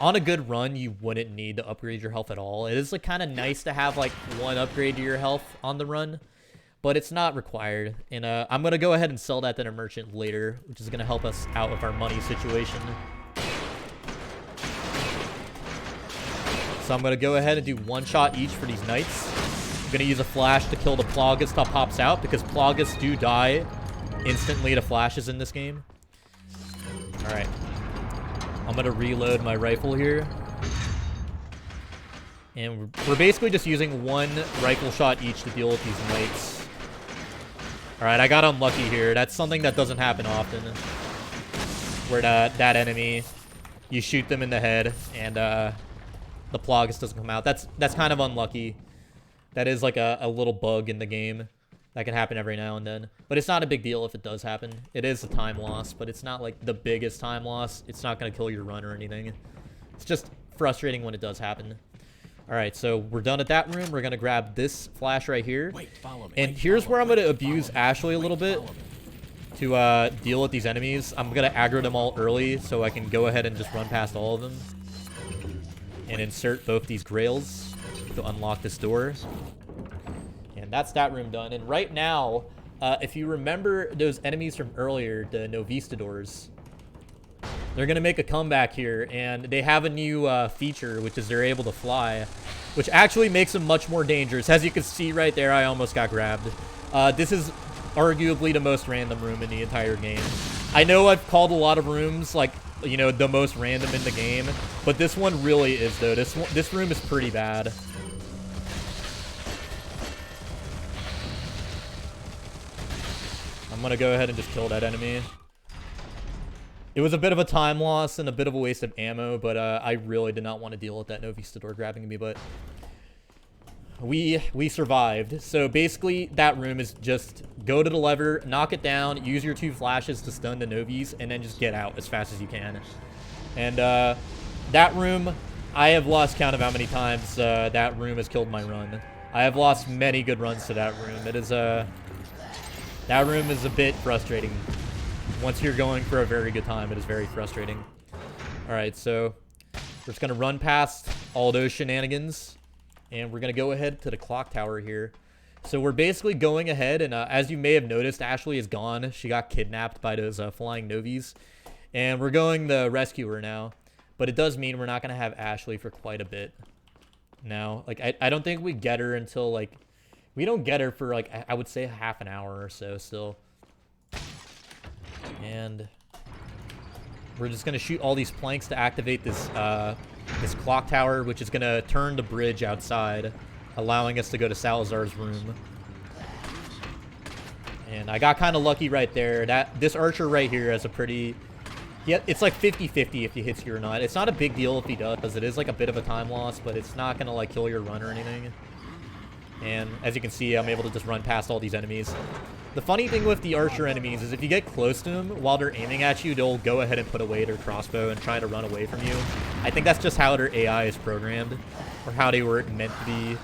on a good run, you wouldn't need to upgrade your health at all. It is, like, kind of nice to have, like, one upgrade to your health on the run, but it's not required. And I'm going to go ahead and sell that to the merchant later, which is going to help us out with our money situation. So I'm going to go ahead and do one shot each for these knights. I'm going to use a flash to kill the Plagas that pops out, because Plagas do die instantly to flashes in this game. Alright. I'm going to reload my rifle here. And we're basically just using one rifle shot each to deal with these knights. Alright, I got unlucky here. That's something that doesn't happen often. Where that enemy, you shoot them in the head, and the Plagas doesn't come out. That's kind of unlucky. That is like a little bug in the game. That can happen every now and then. But it's not a big deal if it does happen. It is a time loss, but it's not like the biggest time loss. It's not going to kill your run or anything. It's just frustrating when it does happen. Alright, so we're done at that room. We're going to grab this flash right here. And here's where I'm going to abuse Ashley a little bit to deal with these enemies. I'm going to aggro them all early so I can go ahead and just run past all of them. And insert both these grails to unlock this door. And that's that room done. And right now, if you remember those enemies from earlier, the Novistadors, they're going to make a comeback here. And they have a new feature, which is they're able to fly, which actually makes them much more dangerous. As you can see right there, I almost got grabbed. This is arguably the most random room in the entire game. I know I've called a lot of rooms, like, you know, the most random in the game, but this one really is, though. This room is pretty bad. I'm gonna go ahead and just kill that enemy. It was a bit of a time loss and a bit of a waste of ammo, but I really did not want to deal with that Novistador grabbing me, but we survived. So basically, that room is just go to the lever, knock it down, use your two flashes to stun the Novis, and then just get out as fast as you can. And that room, I have lost count of how many times that room has killed my run. I have lost many good runs to that room. It is that room is a bit frustrating. Once you're going for a very good time, it is very frustrating. Alright, so we're just going to run past all those shenanigans. And we're going to go ahead to the clock tower here. So we're basically going ahead, and as you may have noticed, Ashley is gone. She got kidnapped by those flying Novis. And we're going to rescue her now. But it does mean we're not going to have Ashley for quite a bit now. Like, I don't think we get her until, like, we don't get her for, like, I would say half an hour or so still. And we're just going to shoot all these planks to activate this this clock tower, which is going to turn the bridge outside, allowing us to go to Salazar's room. And I got kind of lucky right there. This archer right here has a pretty... Yeah, it's like 50-50 if he hits you or not. It's not a big deal if he does. It is like a bit of a time loss, but it's not going to like kill your run or anything. And as you can see, I'm able to just run past all these enemies. The funny thing with the archer enemies is if you get close to them while they're aiming at you, they'll go ahead and put away their crossbow and try to run away from you. I think that's just how their AI is programmed, or how they were meant to be,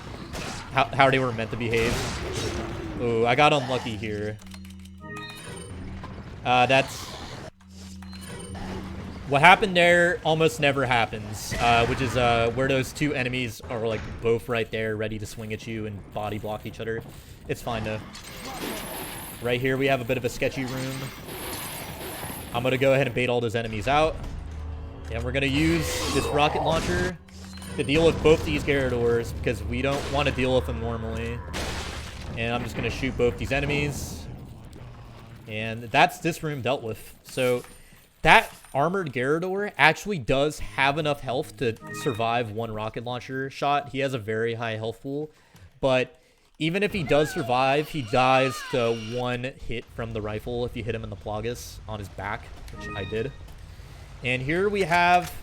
how they were meant to behave. Ooh, I got unlucky here. That's... What happened there almost never happens, which is where those two enemies are like both right there ready to swing at you and body block each other. It's fine though. Right here we have a bit of a sketchy room. I'm going to go ahead and bait all those enemies out. And we're going to use this rocket launcher to deal with both these Garradors because we don't want to deal with them normally. And I'm just going to shoot both these enemies. And that's this room dealt with. So that armored Garrador actually does have enough health to survive one rocket launcher shot. He has a very high health pool. But even if he does survive, he dies to one hit from the rifle if you hit him in the plagas on his back, which I did. And here we have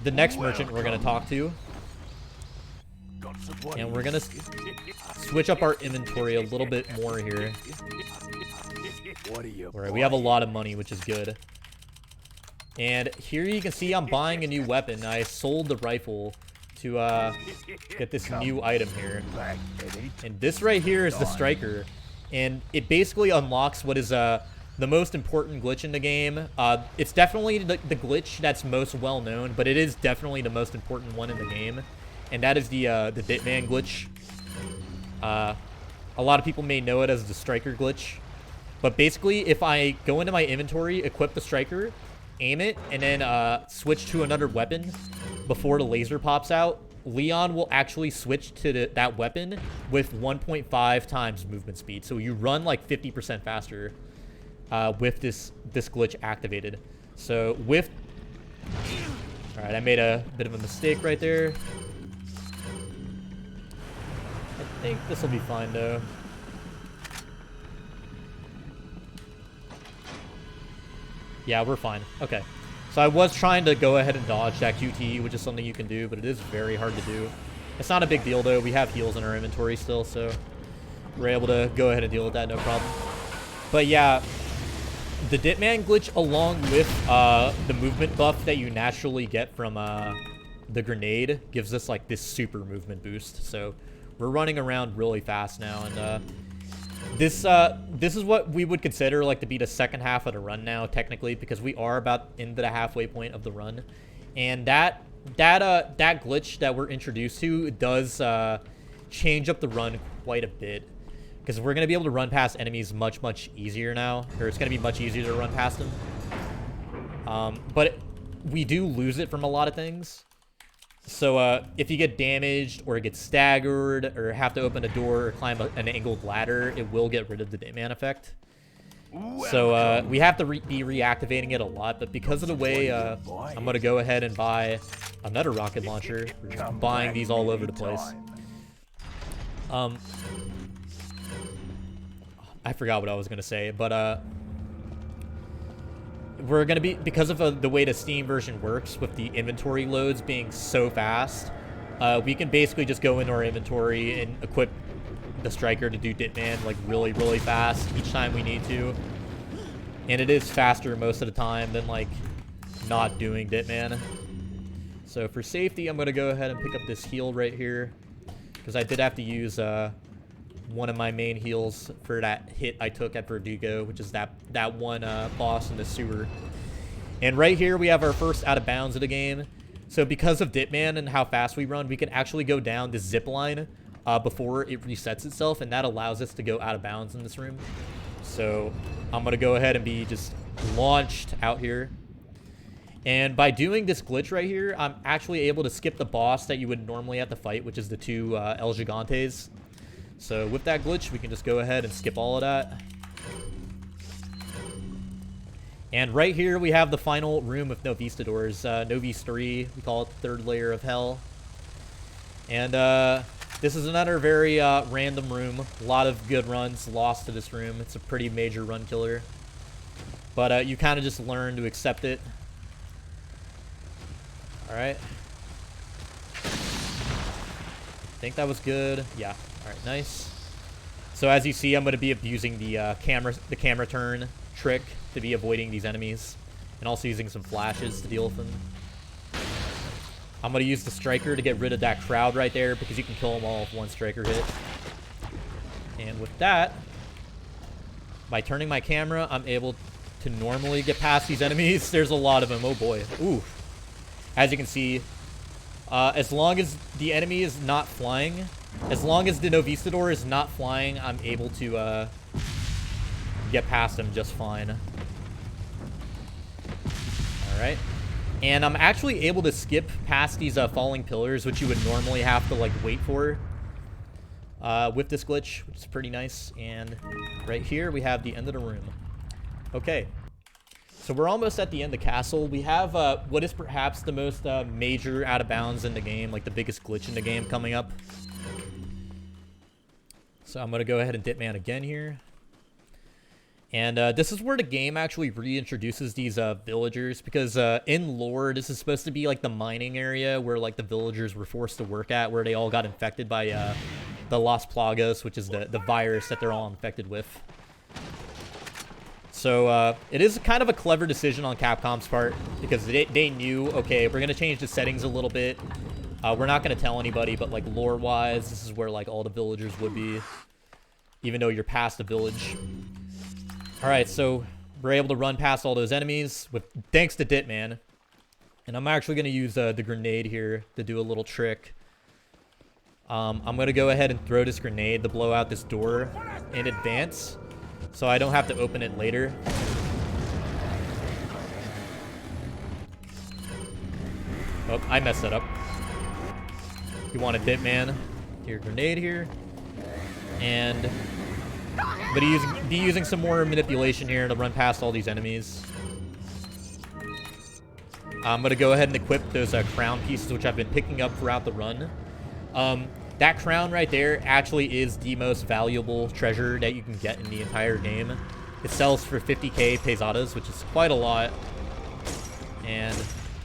the next merchant we're going to talk to. And we're going to switch up our inventory a little bit more here. Alright, we have a lot of money, which is good. And here you can see I'm buying a new weapon. I sold the rifle to get this new item here. And this right here is the striker. And it basically unlocks what is the most important glitch in the game. It's definitely the glitch that's most well known, but it is definitely the most important one in the game. And that is the Ditman glitch. A lot of people may know it as the striker glitch. But basically, if I go into my inventory, equip the striker, aim it, and then switch to another weapon before the laser pops out, Leon will actually switch to that weapon with 1.5 times movement speed. So you run like 50% faster with this glitch activated. So with... Alright, I made a bit of a mistake right there. I think this will be fine though. Yeah, we're fine. Okay. So I was trying to go ahead and dodge that QTE, which is something you can do, but it is very hard to do. It's not a big deal, though. We have heals in our inventory still, so we're able to go ahead and deal with that, no problem. But yeah, the Ditman glitch, along with the movement buff that you naturally get from the grenade, gives us like this super movement boost. So we're running around really fast now, and this is what we would consider like to be the second half of the run now, technically, because we are about into the halfway point of the run. And that glitch that we're introduced to does change up the run quite a bit, because we're going to be able to run past enemies much easier now, or it's going to be much easier to run past them. But we do lose it from a lot of things. So if you get damaged or get staggered or have to open a door or climb an angled ladder, it will get rid of the Ditman effect. So we have to be reactivating it a lot, but because of the way I'm going to go ahead and buy another rocket launcher. We're just buying these all over the place. I forgot what I was going to say, but we're going to be, because of the way the Steam version works with the inventory loads being so fast, we can basically just go into our inventory and equip the striker to do Ditman like really fast each time we need to. And it is faster most of the time than like not doing Ditman. So for safety, I'm going to go ahead and pick up this heal right here, because I did have to use one of my main heals for that hit I took at Verdugo, which is that one boss in the sewer. And right here we have our first out of bounds of the game. So because of Ditman and how fast we run, we can actually go down the zip line before it resets itself, and that allows us to go out of bounds in this room. So I'm gonna go ahead and be just launched out here. And by doing this glitch right here, I'm actually able to skip the boss that you would normally have to fight, which is the two El Gigantes. So with that glitch, we can just go ahead and skip all of that. And right here we have the final room with no Vista doors. Novice 3, we call it the third layer of hell. And this is another very random room. A lot of good runs lost to this room. It's a pretty major run killer. But you kind of just learn to accept it. Alright. I think that was good. Yeah. Alright, nice. So as you see, I'm going to be abusing the camera turn trick to be avoiding these enemies. And also using some flashes to deal with them. I'm going to use the striker to get rid of that crowd right there, because you can kill them all with one striker hit. And with that, by turning my camera, I'm able to normally get past these enemies. There's a lot of them. Oh boy. Ooh. As you can see, as long as the enemy is not flying, as long as the Novistador is not flying, I'm able to get past him just fine. Alright. And I'm actually able to skip past these falling pillars, which you would normally have to like wait for with this glitch, which is pretty nice. And right here we have the end of the room. Okay. So we're almost at the end of the castle. We have what is perhaps the most major out of bounds in the game, like the biggest glitch in the game coming up. So I'm going to go ahead and dip man again here. And this is where the game actually reintroduces these villagers, because in lore, this is supposed to be like the mining area where like the villagers were forced to work at, where they all got infected by the Las Plagas, which is the virus that they're all infected with. So it is kind of a clever decision on Capcom's part, because they knew, okay, we're going to change the settings a little bit. We're not going to tell anybody, but like lore-wise, this is where like all the villagers would be, even though you're past the village. Alright, so we're able to run past all those enemies thanks to Ditman. And I'm actually going to use the grenade here to do a little trick. I'm going to go ahead and throw this grenade to blow out this door in advance, so I don't have to open it later. Oh, I messed that up. You want a Ditman, your grenade here. And I'm going to be using some more manipulation here to run past all these enemies. I'm going to go ahead and equip those crown pieces, which I've been picking up throughout the run. That crown right there actually is the most valuable treasure that you can get in the entire game. It sells for 50k pesadas, which is quite a lot. And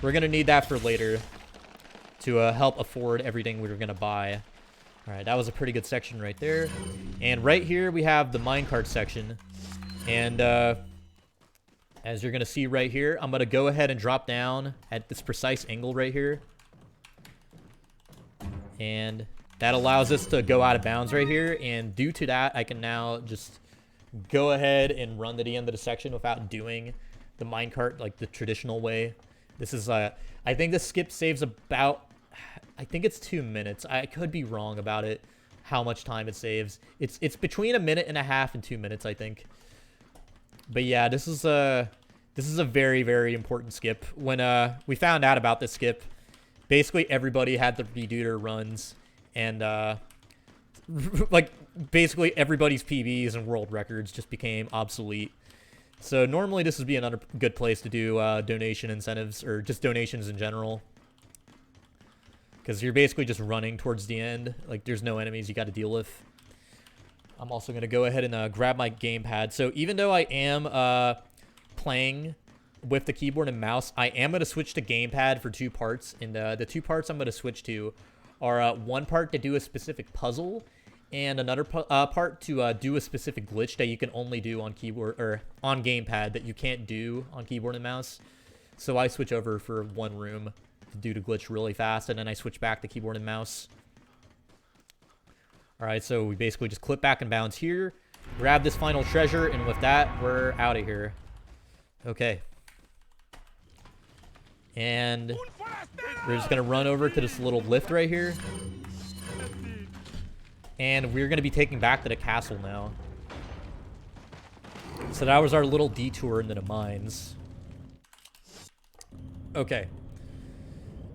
we're going to need that for later to help afford everything we're going to buy. Alright, that was a pretty good section right there. And right here we have the Minecart section. And as you're going to see right here, I'm going to go ahead and drop down at this precise angle right here. And that allows us to go out of bounds right here. And due to that, I can now just go ahead and run to the end of the section without doing the minecart like the traditional way. This is, I think this skip saves about, I think it's 2 minutes. I could be wrong about it, how much time it saves. It's between 1.5 minutes and 2 minutes, I think. But yeah, this is a very, very important skip. When we found out about this skip, basically everybody had to redo their runs, and like basically everybody's PBs and world records just became obsolete. So normally this would be another good place to do donation incentives, or just donations in general, because you're basically just running towards the end. Like there's no enemies you got to deal with. I'm also going to go ahead and grab my gamepad. So even though I am playing with the keyboard and mouse, I am going to switch to gamepad for 2 parts. And the 2 parts I'm going to switch to are one part to do a specific puzzle, and another part to do a specific glitch that you can only do on keyboard or on gamepad that you can't do on keyboard and mouse. So I switch over for one room to do the glitch really fast, and then I switch back to keyboard and mouse. Alright, so we basically just clip back and bounce here, grab this final treasure, and with that, we're out of here. Okay. And we're just going to run over to this little lift right here. And we're going to be taking back to the castle now. So that was our little detour into the mines. Okay.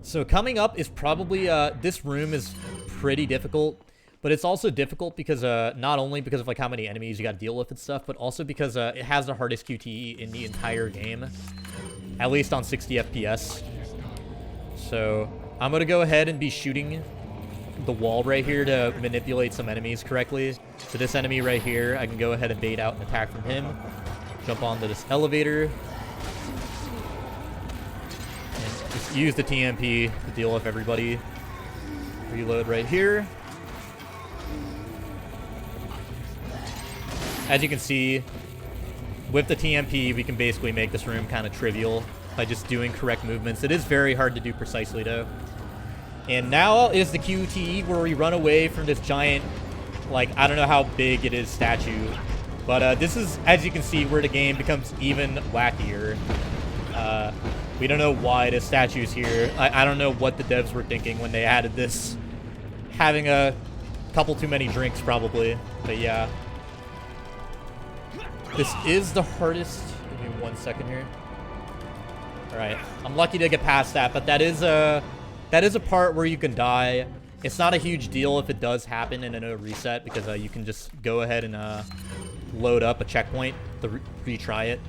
So coming up is probably, this room is pretty difficult. But it's also difficult because not only because of like how many enemies you got to deal with and stuff, but also because it has the hardest QTE in the entire game, at least on 60 FPS. So I'm gonna go ahead and be shooting the wall right here to manipulate some enemies correctly. So this enemy right here, I can go ahead and bait out an attack from him. Jump onto this elevator. And just use the TMP to deal with everybody. Reload right here. As you can see, with the TMP, we can basically make this room kind of trivial by just doing correct movements. It is very hard to do precisely, though. And now is the QTE where we run away from this giant, like, I don't know how big it is, statue. But this is, as you can see, where the game becomes even wackier. We don't know why this statue is here. I don't know what the devs were thinking when they added this. Having a couple too many drinks, probably. But yeah. This is the hardest. Give me 1 second here. Alright. I'm lucky to get past that, but that is a part where you can die. It's not a huge deal if it does happen in a no reset, because you can just go ahead and load up a checkpoint to retry it.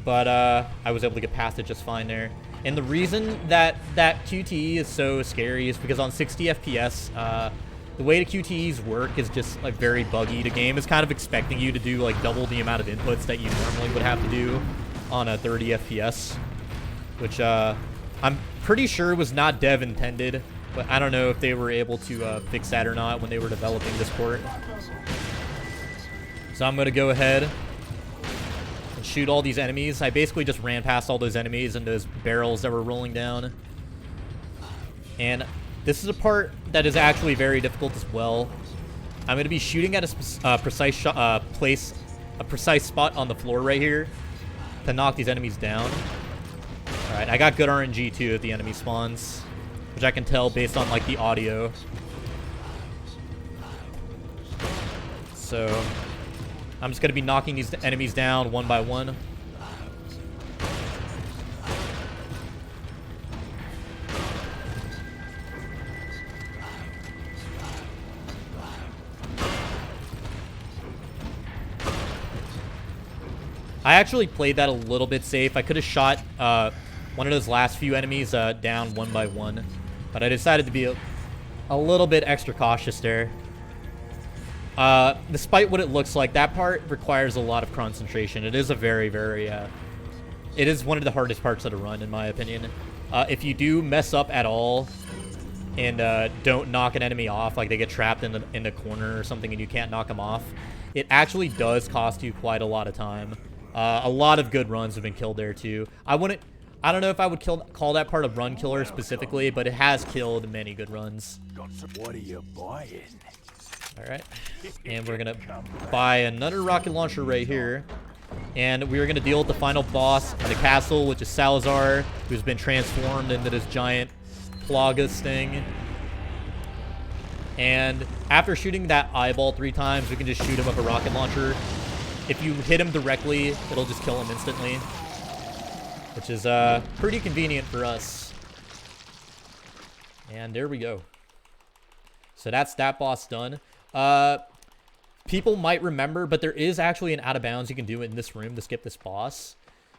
But I was able to get past it just fine there. And the reason that QTE is so scary is because on 60 FPS, the way the QTEs work is just like very buggy. The game is kind of expecting you to do like double the amount of inputs that you normally would have to do on a 30 FPS, which I'm pretty sure was not dev intended, but I don't know if they were able to fix that or not when they were developing this port. So I'm going to go ahead and shoot all these enemies. I basically just ran past all those enemies and those barrels that were rolling down. And this is a part that is actually very difficult as well. I'm going to be shooting at a precise spot on the floor right here to knock these enemies down. Alright, I got good RNG too at the enemy spawns, which I can tell based on like the audio. So I'm just going to be knocking these enemies down one by one. I actually played that a little bit safe. I could have shot one of those last few enemies down one by one, but I decided to be a little bit extra cautious there. Despite what it looks like, that part requires a lot of concentration. It is a very, very... it is one of the hardest parts of the run, in my opinion. If you do mess up at all and don't knock an enemy off, like they get trapped in the corner or something and you can't knock them off, it actually does cost you quite a lot of time. A lot of good runs have been killed there too. I don't know if I would call that part a run killer specifically, but it has killed many good runs. What are you buying? Alright. And we're gonna buy another rocket launcher right here. And we're gonna deal with the final boss of the castle, which is Salazar, who's been transformed into this giant Plagas thing. And after shooting that eyeball 3 times, we can just shoot him with a rocket launcher. If you hit him directly, it'll just kill him instantly, which is pretty convenient for us. And there we go. So that's that boss done. People might remember, but there is actually an out of bounds you can do in this room to skip this boss.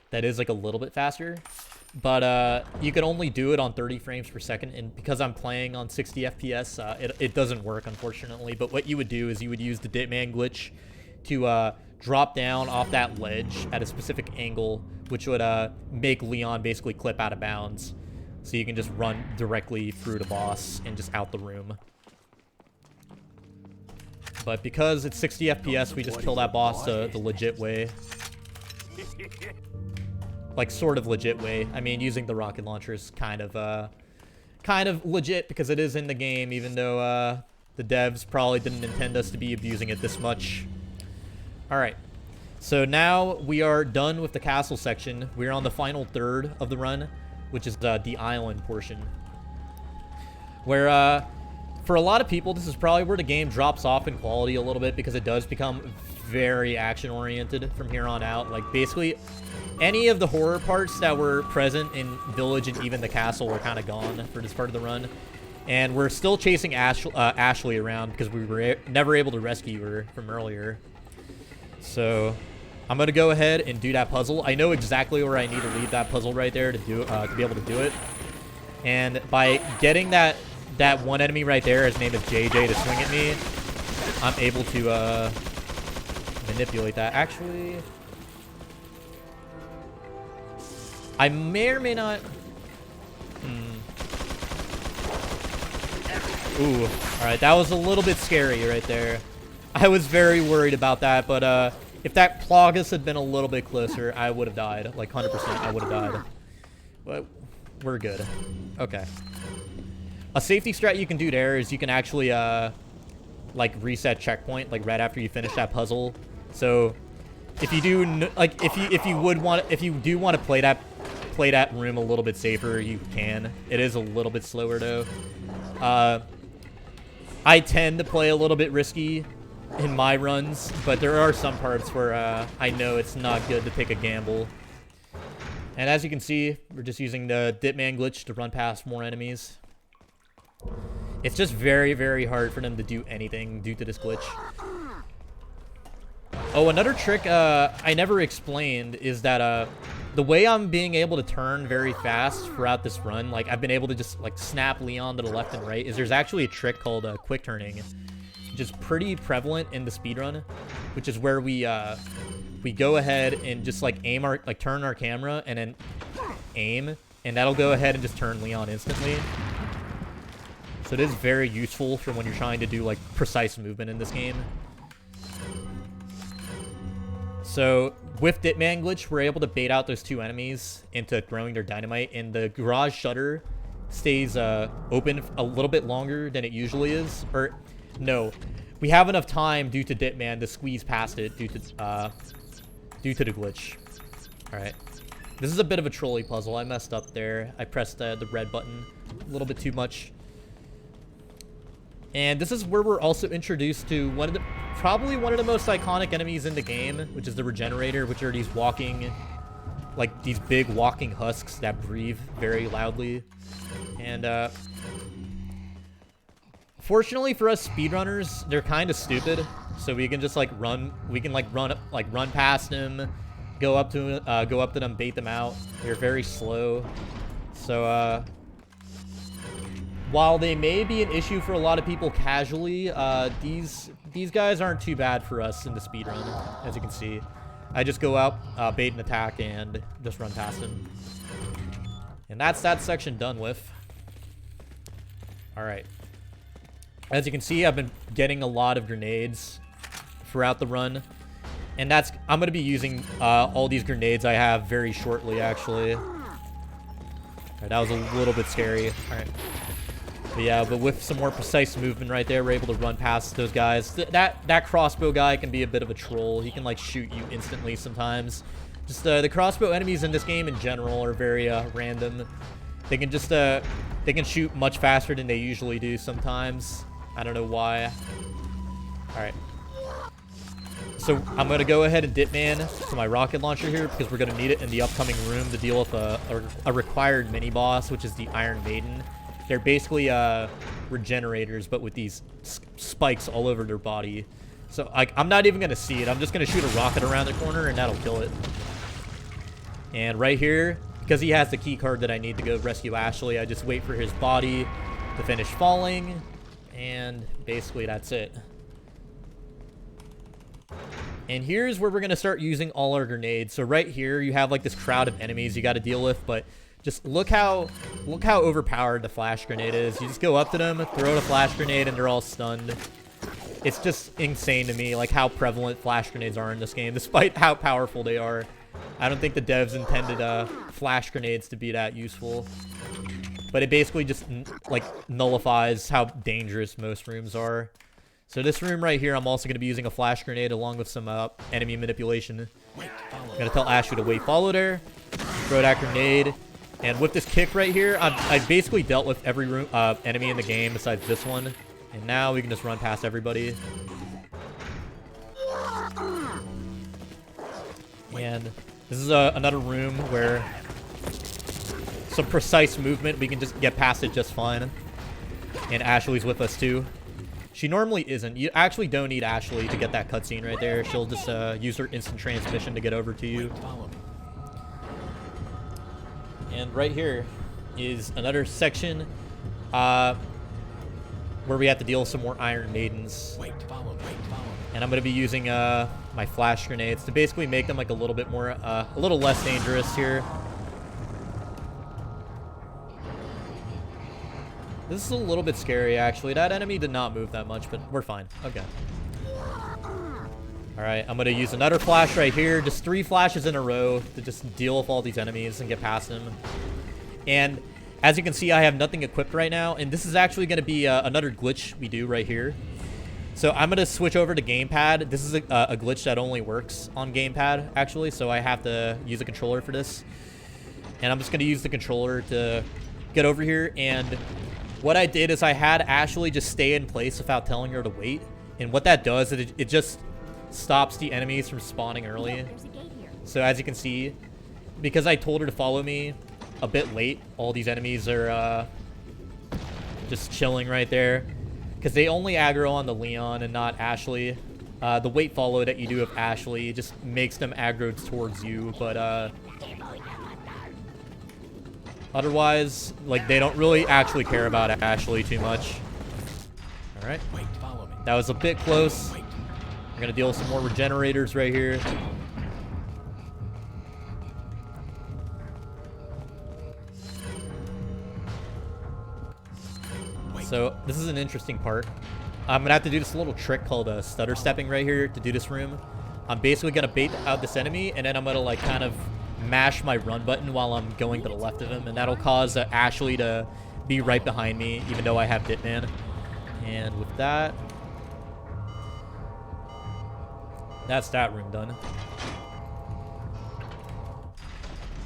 That is like a little bit faster, but you can only do it on 30 frames per second. And because I'm playing on 60 FPS, it doesn't work, unfortunately. But what you would do is you would use the Ditman glitch to drop down off that ledge at a specific angle, which would make Leon basically clip out of bounds. So you can just run directly through the boss and just out the room. But because it's 60 FPS, we just kill that boss the legit way. Like, sort of legit way. I mean, using the rocket launcher is kind of legit because it is in the game, even though the devs probably didn't intend us to be abusing it this much. Alright, so now we are done with the castle section. We're on the final third of the run, which is the island portion. Where, for a lot of people, this is probably where the game drops off in quality a little bit because it does become very action-oriented from here on out. Like, basically, any of the horror parts that were present in Village and even the castle were kind of gone for this part of the run. And we're still chasing Ashley around because we were never able to rescue her from earlier. So I'm going to go ahead and do that puzzle. I know exactly where I need to leave that puzzle right there to do to be able to do it. And by getting that one enemy right there, his name is JJ, to swing at me, I'm able to manipulate that. Actually, I may or may not... Ooh, alright, that was a little bit scary right there. I was very worried about that, but if that Plagas had been a little bit closer, I would have died. Like 100%, I would have died. But we're good. Okay. A safety strat you can do there is you can actually, like, reset checkpoint, like, right after you finish that puzzle. So, if you do, like, if you do want to play that room a little bit safer, you can. It is a little bit slower, though. I tend to play a little bit risky in my runs, but there are some parts where I know it's not good to take a gamble. And as you can see, we're just using the Dipman glitch to run past more enemies. It's just very, very hard for them to do anything due to this glitch. Oh, another trick I never explained is that the way I'm being able to turn very fast throughout this run, like I've been able to just like snap Leon to the left and right, is there's actually a trick called quick turning, which is pretty prevalent in the speedrun, which is where we go ahead and just like turn our camera and then aim, and that'll go ahead and just turn Leon instantly. So it is very useful for when you're trying to do like precise movement in this game. So with Ditman glitch, we're able to bait out those two enemies into throwing their dynamite, and the garage shutter stays open a little bit longer than it usually is. Or no, we have enough time due to Ditman to squeeze past it due to the glitch. All right, this is a bit of a trolley puzzle. I messed up there. I pressed the red button a little bit too much. And this is where we're also introduced to probably one of the most iconic enemies in the game, which is the Regenerator, which are these walking, like these big walking husks that breathe very loudly. And fortunately for us speedrunners, they're kind of stupid, so we can just like run past them, go up to them, bait them out. They're very slow, so while they may be an issue for a lot of people casually, these guys aren't too bad for us in the speedrun, as you can see. I just go out, bait and attack, and just run past him. And that's that section done with. Alright. As you can see, I've been getting a lot of grenades throughout the run. And I'm going to be using all these grenades I have very shortly, actually. Alright, that was a little bit scary. Alright. But yeah, but with some more precise movement right there, we're able to run past those guys. That crossbow guy can be a bit of a troll. He can like shoot you instantly sometimes. Just the crossbow enemies in this game in general are very random. They can just they can shoot much faster than they usually do sometimes. I don't know why. All right. So I'm gonna go ahead and Ditman to my rocket launcher here because we're gonna need it in the upcoming room to deal with a required mini boss, which is the Iron Maiden. They're basically regenerators, but with these spikes all over their body. So I'm not even going to see it. I'm just going to shoot a rocket around the corner, and that'll kill it. And right here, because he has the key card that I need to go rescue Ashley, I just wait for his body to finish falling. And basically, that's it. And here's where we're going to start using all our grenades. So right here, you have like this crowd of enemies you got to deal with, but just look how overpowered the flash grenade is. You just go up to them, throw the flash grenade, and they're all stunned. It's just insane to me, like how prevalent flash grenades are in this game, despite how powerful they are. I don't think the devs intended flash grenades to be that useful. But it basically just like nullifies how dangerous most rooms are. So this room right here, I'm also going to be using a flash grenade along with some enemy manipulation. I'm going to tell Ashley to wait, follow there, throw that grenade. And with this kick right here, I've basically dealt with every room, enemy in the game besides this one. And now we can just run past everybody. And this is another room where some precise movement, we can just get past it just fine. And Ashley's with us too. She normally isn't. You actually don't need Ashley to get that cutscene right there. She'll just use her instant transmission to get over to you. And right here is another section where we have to deal with some more Iron Maidens. And I'm going to be using my flash grenades to basically make them like a little bit more, a little less dangerous here. This is a little bit scary, actually. That enemy did not move that much, but we're fine. Okay. Alright, I'm going to use another flash right here. Just 3 flashes in a row to just deal with all these enemies and get past them. And as you can see, I have nothing equipped right now. And this is actually going to be another glitch we do right here. So I'm going to switch over to gamepad. This is a glitch that only works on gamepad, actually. So I have to use a controller for this. And I'm just going to use the controller to get over here. And what I did is I had Ashley just stay in place without telling her to wait. And what that does is it just stops the enemies from spawning early. There's a gate here. So as you can see, because I told her to follow me a bit late, all these enemies are just chilling right there. Because they only aggro on the Leon and not Ashley. The wait follow that you do with Ashley just makes them aggro towards you. But otherwise, like, they don't really actually care about Ashley too much. Alright. That was a bit close. We're going to deal with some more regenerators right here. So, this is an interesting part. I'm going to have to do this little trick called Stutter Stepping right here to do this room. I'm basically going to bait out this enemy, and then I'm going to, like, kind of mash my run button while I'm going to the left of him, and that'll cause Ashley to be right behind me, even though I have Ditman. And with that, that's that room done.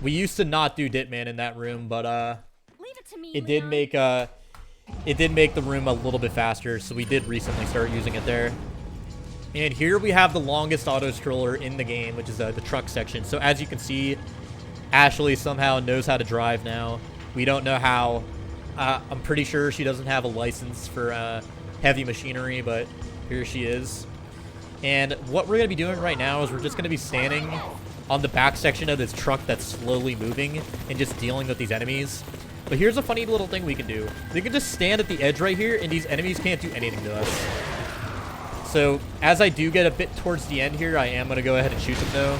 We used to not do Ditman in that room, but Leave it to me, it did make the room a little bit faster, so we did recently start using it there. And here we have the longest auto-scroller in the game, which is the truck section. So as you can see, Ashley somehow knows how to drive now. We don't know how. I'm pretty sure she doesn't have a license for heavy machinery, but here she is. And what we're going to be doing right now is we're just going to be standing on the back section of this truck that's slowly moving and just dealing with these enemies. But here's a funny little thing we can do. We can just stand at the edge right here, and these enemies can't do anything to us. So, as I do get a bit towards the end here, I am going to go ahead and shoot them, though.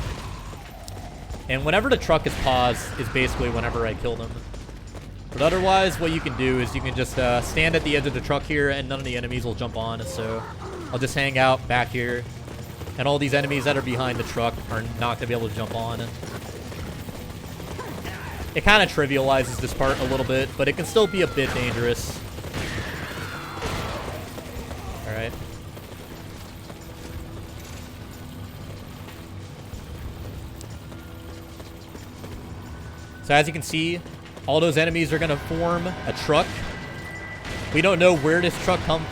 And whenever the truck is paused is basically whenever I kill them. But otherwise, what you can do is you can just stand at the edge of the truck here, and none of the enemies will jump on. So, I'll just hang out back here. And all these enemies that are behind the truck are not going to be able to jump on. It kind of trivializes this part a little bit, but it can still be a bit dangerous. Alright. So as you can see, all those enemies are going to form a truck. We don't know where this truck comes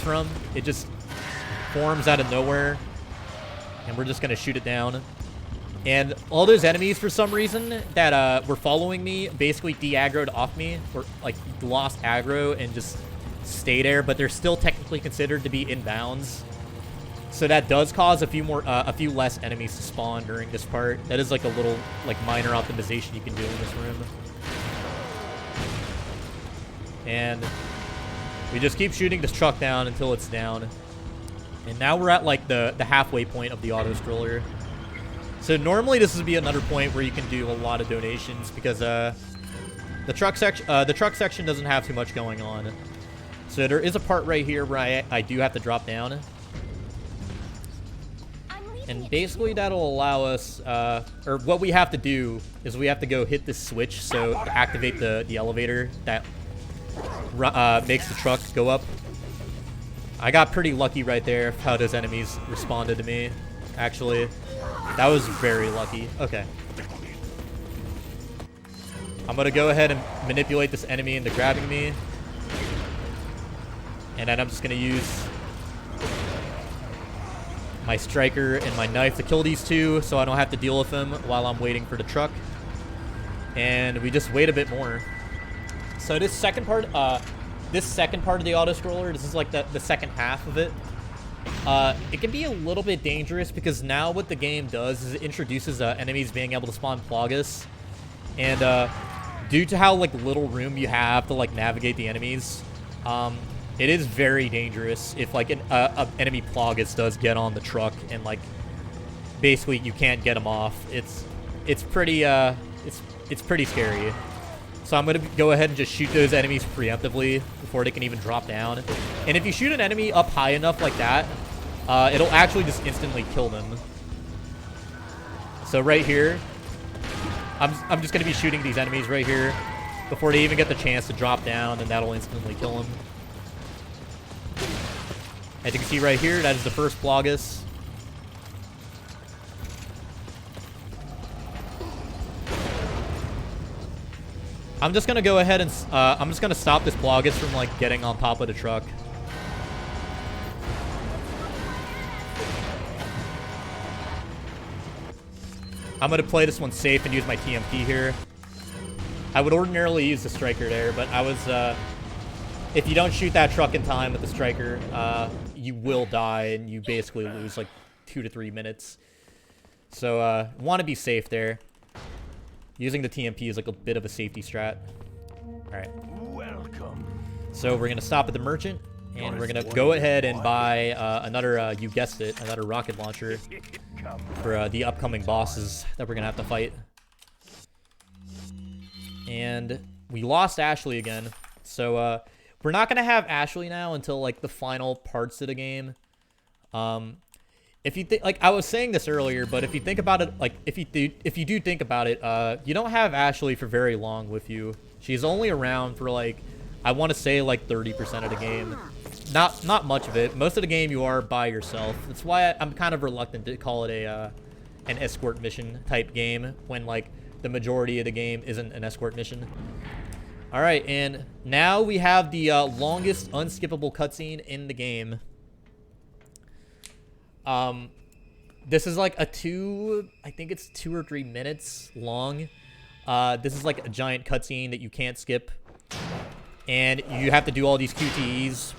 from. It just forms out of nowhere. And we're just going to shoot it down. And all those enemies, for some reason, that were following me, basically de-aggroed off me. Or, like, lost aggro and just stay there. But they're still technically considered to be in bounds. So that does cause a few less enemies to spawn during this part. That is like a little, like, minor optimization you can do in this room. And we just keep shooting this truck down until it's down. And now we're at, like, the halfway point of the auto-scroller. So normally this would be another point where you can do a lot of donations because the truck section doesn't have too much going on. So there is a part right here where I do have to drop down. And basically that'll allow us, or what we have to do is we have to go hit this switch so to activate the elevator that makes the truck go up. I got pretty lucky right there how those enemies responded to me, actually. That was very lucky. Okay. I'm going to go ahead and manipulate this enemy into grabbing me. And then I'm just going to use my striker and my knife to kill these two so I don't have to deal with them while I'm waiting for the truck. And we just wait a bit more. So this second part, this second part of the auto-scroller, this is like the second half of it, it can be a little bit dangerous because now what the game does is it introduces enemies being able to spawn Plagas. And due to how like little room you have to like navigate the enemies, it is very dangerous if like an enemy Plagas does get on the truck and like basically you can't get them off. It's pretty scary. So I'm gonna go ahead and just shoot those enemies preemptively before they can even drop down. And if you shoot an enemy up high enough like that, it'll actually just instantly kill them. So right here, I'm just gonna be shooting these enemies right here before they even get the chance to drop down, and that'll instantly kill them. As you can see right here, that is the first Plagas. I'm just gonna go ahead and I'm just gonna stop this Plagas from like getting on top of the truck. I'm gonna play this one safe and use my TMP here. I would ordinarily use the striker there, but I was if you don't shoot that truck in time with the striker, you will die and you basically lose like 2 to 3 minutes. So want to be safe there. Using the TMP is like a bit of a safety strat. Alright. Welcome. So we're going to stop at the merchant, and we're going to go ahead and buy another, you guessed it, another rocket launcher for the upcoming bosses that we're going to have to fight. And we lost Ashley again. So we're not going to have Ashley now until like the final parts of the game. If you think, like I was saying this earlier, but if you think about it, like if you do think about it, you don't have Ashley for very long with you. She's only around for like, I want to say like 30% of the game. Not much of it. Most of the game you are by yourself. That's why I'm kind of reluctant to call it an escort mission type game when like the majority of the game isn't an escort mission. All right, and now we have the longest unskippable cutscene in the game. This is like I think it's 2 or 3 minutes long. This is like a giant cutscene that you can't skip. And you have to do all these QTEs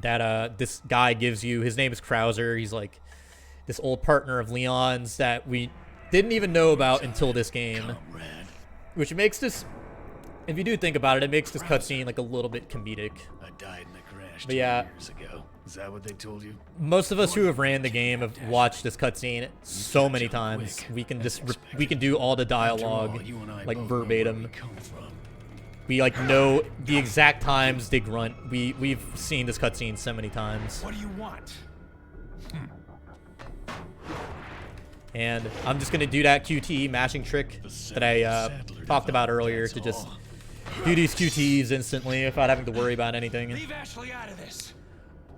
that this guy gives you. His name is Krauser. He's like this old partner of Leon's that we didn't even know about until this game. Which makes this, if you do think about it, it makes this cutscene like a little bit comedic. I died in a crash But yeah, 2 years ago. Is that what they told you? most of us who have ran the game have watched this cutscene so many times. We can do all the dialogue like verbatim. We like know the exact times they grunt. We've seen this cutscene so many times. What do you want? And I'm just gonna do that QTE mashing trick that I talked about earlier to just do these QTEs instantly without having to worry about anything. Leave Ashley out of this.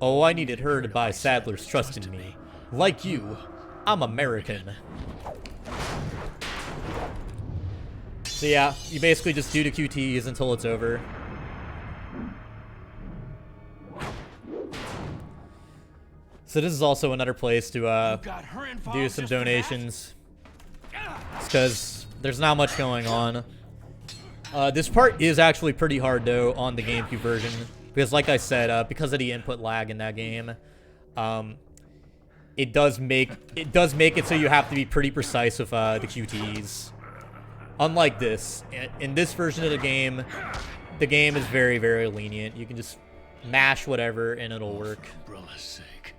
Oh, I needed her to buy Sadler's trust in me. Like you, I'm American. So yeah, you basically just do the QTEs until it's over. So this is also another place to do some donations. Because there's not much going on. This part is actually pretty hard though on the GameCube version. Because like I said, because of the input lag in that game, it does make it so you have to be pretty precise with the QTEs. Unlike this, in this version of the game is very, very lenient. You can just mash whatever and it'll work. Umbrella's sake.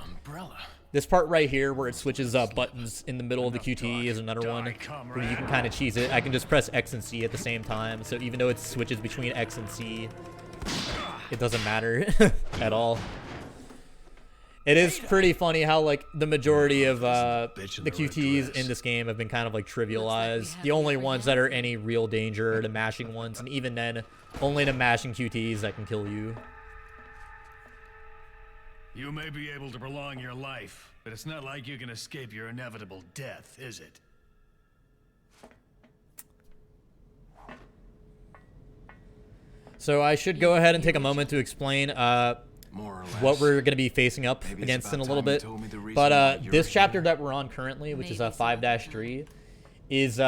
Umbrella. This part right here where it switches buttons in the middle of the QTE is another one where you can kind of cheese it. I can just press X and C at the same time, so even though it switches between X and C, it doesn't matter at all. It is pretty funny how like the majority of the QTEs in this game have been kind of like trivialized. The only ones that are any real danger are the mashing ones, and even then, only the mashing QTEs that can kill you. You may be able to prolong your life, but it's not like you can escape your inevitable death, is it? So I should go ahead and take a moment to explain what we're going to be facing up against in a little bit. But this chapter that we're on currently, which is 5-3, is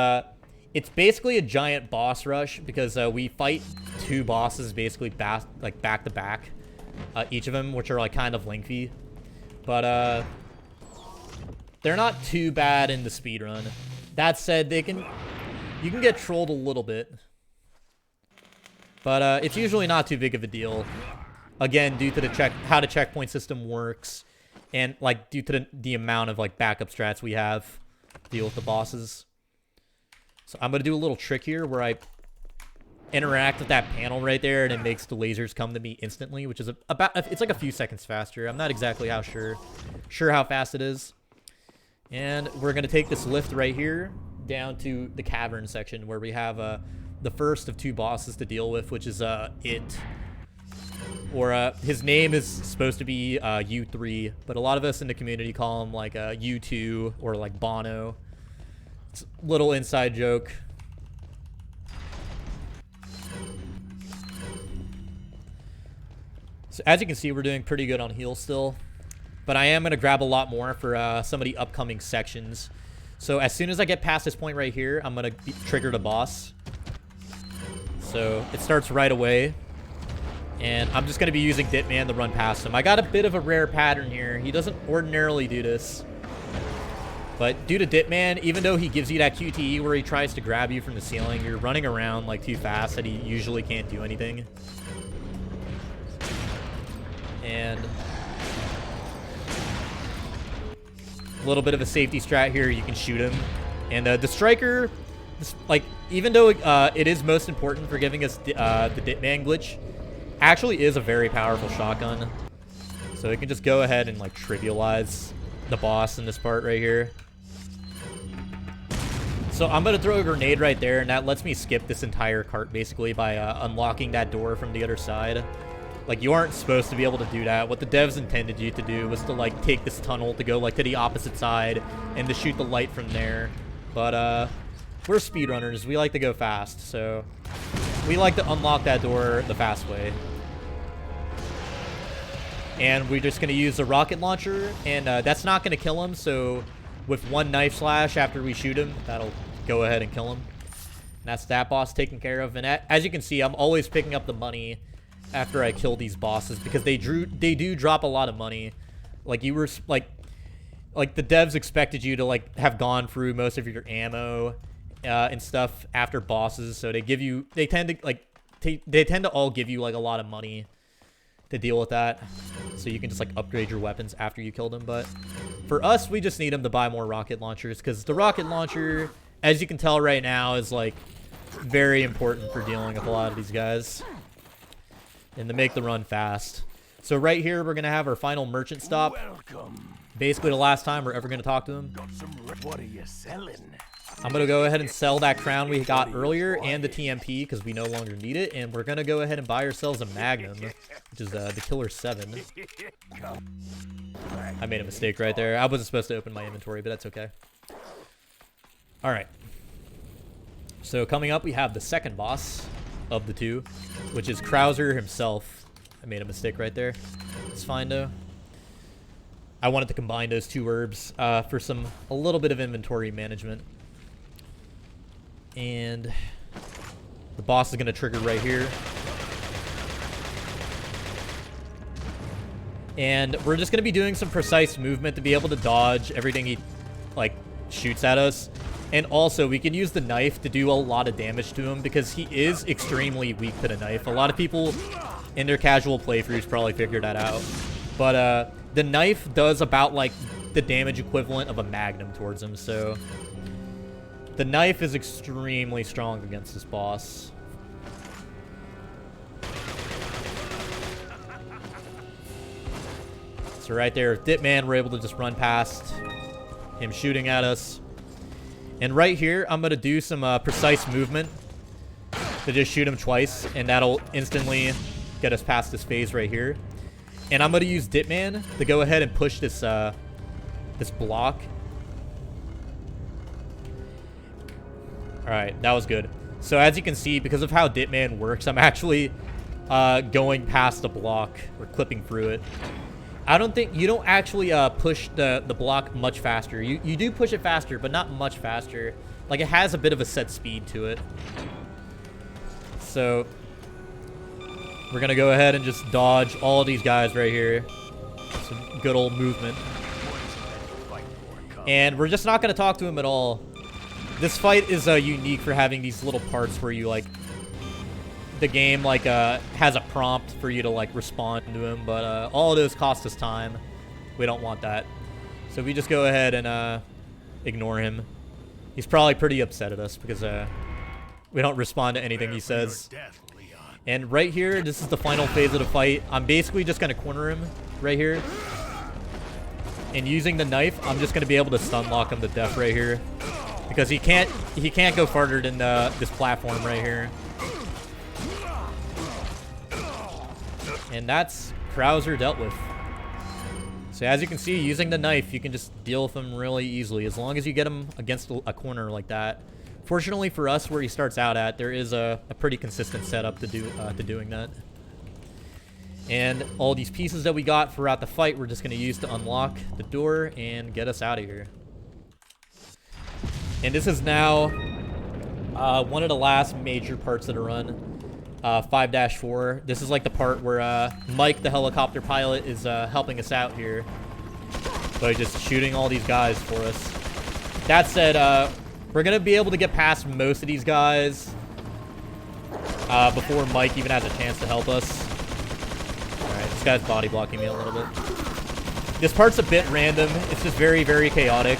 It's basically a giant boss rush because we fight 2 bosses basically back to back, each of them, which are like kind of lengthy, but they're not too bad in the speedrun. That said, you can get trolled a little bit, but it's usually not too big of a deal. Again, due to how the checkpoint system works, and like due to the amount of like backup strats we have to deal with the bosses. So I'm gonna do a little trick here where I interact with that panel right there, and it makes the lasers come to me instantly, which is it's like a few seconds faster. I'm not exactly sure how fast it is. And we're gonna take this lift right here down to the cavern section where we have the first of 2 bosses to deal with, which is it. Or his name is supposed to be U3, but a lot of us in the community call him like U2 or like Bono. It's a little inside joke. So as you can see, we're doing pretty good on heal still, but I am going to grab a lot more for some of the upcoming sections. So as soon as I get past this point right here, I'm going to trigger the boss. So it starts right away. And I'm just going to be using Ditman to run past him. I got a bit of a rare pattern here. He doesn't ordinarily do this. But due to Ditman, even though he gives you that QTE where he tries to grab you from the ceiling, you're running around like too fast that he usually can't do anything. And a little bit of a safety strat here. You can shoot him. And the striker, like, even though it is most important for giving us the Ditman glitch, actually is a very powerful shotgun. So it can just go ahead and like trivialize the boss in this part right here. So I'm going to throw a grenade right there, and that lets me skip this entire cart basically by unlocking that door from the other side. Like, you aren't supposed to be able to do that. What the devs intended you to do was to like take this tunnel to go like to the opposite side and to shoot the light from there. But we're speedrunners. We like to go fast, so we like to unlock that door the fast way. And we're just going to use a rocket launcher, and that's not going to kill him, so with 1 knife slash after we shoot him, that'll go ahead and kill him. And that's that boss taken care of. And as you can see, I'm always picking up the money after I kill these bosses because they do drop a lot of money. Like, you were like the devs expected you to like have gone through most of your ammo and stuff after bosses, so they tend to all give you like a lot of money to deal with that, so you can just like upgrade your weapons after you kill them. But for us, we just need them to buy more rocket launchers, because the rocket launcher, as you can tell right now, is like very important for dealing with a lot of these guys and to make the run fast. So right here, we're gonna have our final merchant stop. Welcome. Basically the last time we're ever gonna talk to him. What are you selling? I'm going to go ahead and sell that crown we got earlier and the TMP because we no longer need it. And we're going to go ahead and buy ourselves a Magnum, which is the Killer 7. I made a mistake right there. I wasn't supposed to open my inventory, but that's okay. All right. So coming up, we have the second boss of the 2, which is Krauser himself. I made a mistake right there. It's fine, though. I wanted to combine those 2 herbs for a little bit of inventory management. And the boss is going to trigger right here. And we're just going to be doing some precise movement to be able to dodge everything he like shoots at us. And also, we can use the knife to do a lot of damage to him because he is extremely weak to the knife. A lot of people in their casual playthroughs probably figured that out. But the knife does about like the damage equivalent of a Magnum towards him, so the knife is extremely strong against this boss. So right there, with Ditman, we're able to just run past him shooting at us. And right here, I'm going to do some precise movement to just shoot him twice, and that'll instantly get us past this phase right here. And I'm going to use Ditman to go ahead and push this this block. Alright, that was good. So as you can see, because of how Ditman works, I'm actually going past the block, or clipping through it. You don't actually push the block much faster. You do push it faster, but not much faster. Like, it has a bit of a set speed to it. So, we're going to go ahead and just dodge all these guys right here. Some good old movement. And we're just not going to talk to him at all. This fight is unique for having these little parts where you, like, the game, like, has a prompt for you to, like, respond to him. But all of those cost us time. We don't want that. So we just go ahead and ignore him. He's probably pretty upset at us because we don't respond to anything he says. And right here, this is the final phase of the fight. I'm basically just going to corner him right here. And using the knife, I'm just going to be able to stun lock him to death right here. Because he can't go farther than this platform right here. And that's Krauser dealt with. So as you can see, using the knife, you can just deal with him really easily. As long as you get him against a corner like that. Fortunately for us, where he starts out at, there is a pretty consistent setup to doing that. And all these pieces that we got throughout the fight, we're just going to use to unlock the door and get us out of here. And this is now one of the last major parts of the run, 5-4. This is like the part where Mike, the helicopter pilot, is helping us out here by just shooting all these guys for us. That said, we're going to be able to get past most of these guys before Mike even has a chance to help us. Alright, this guy's body blocking me a little bit. This part's a bit random. It's just very, very chaotic.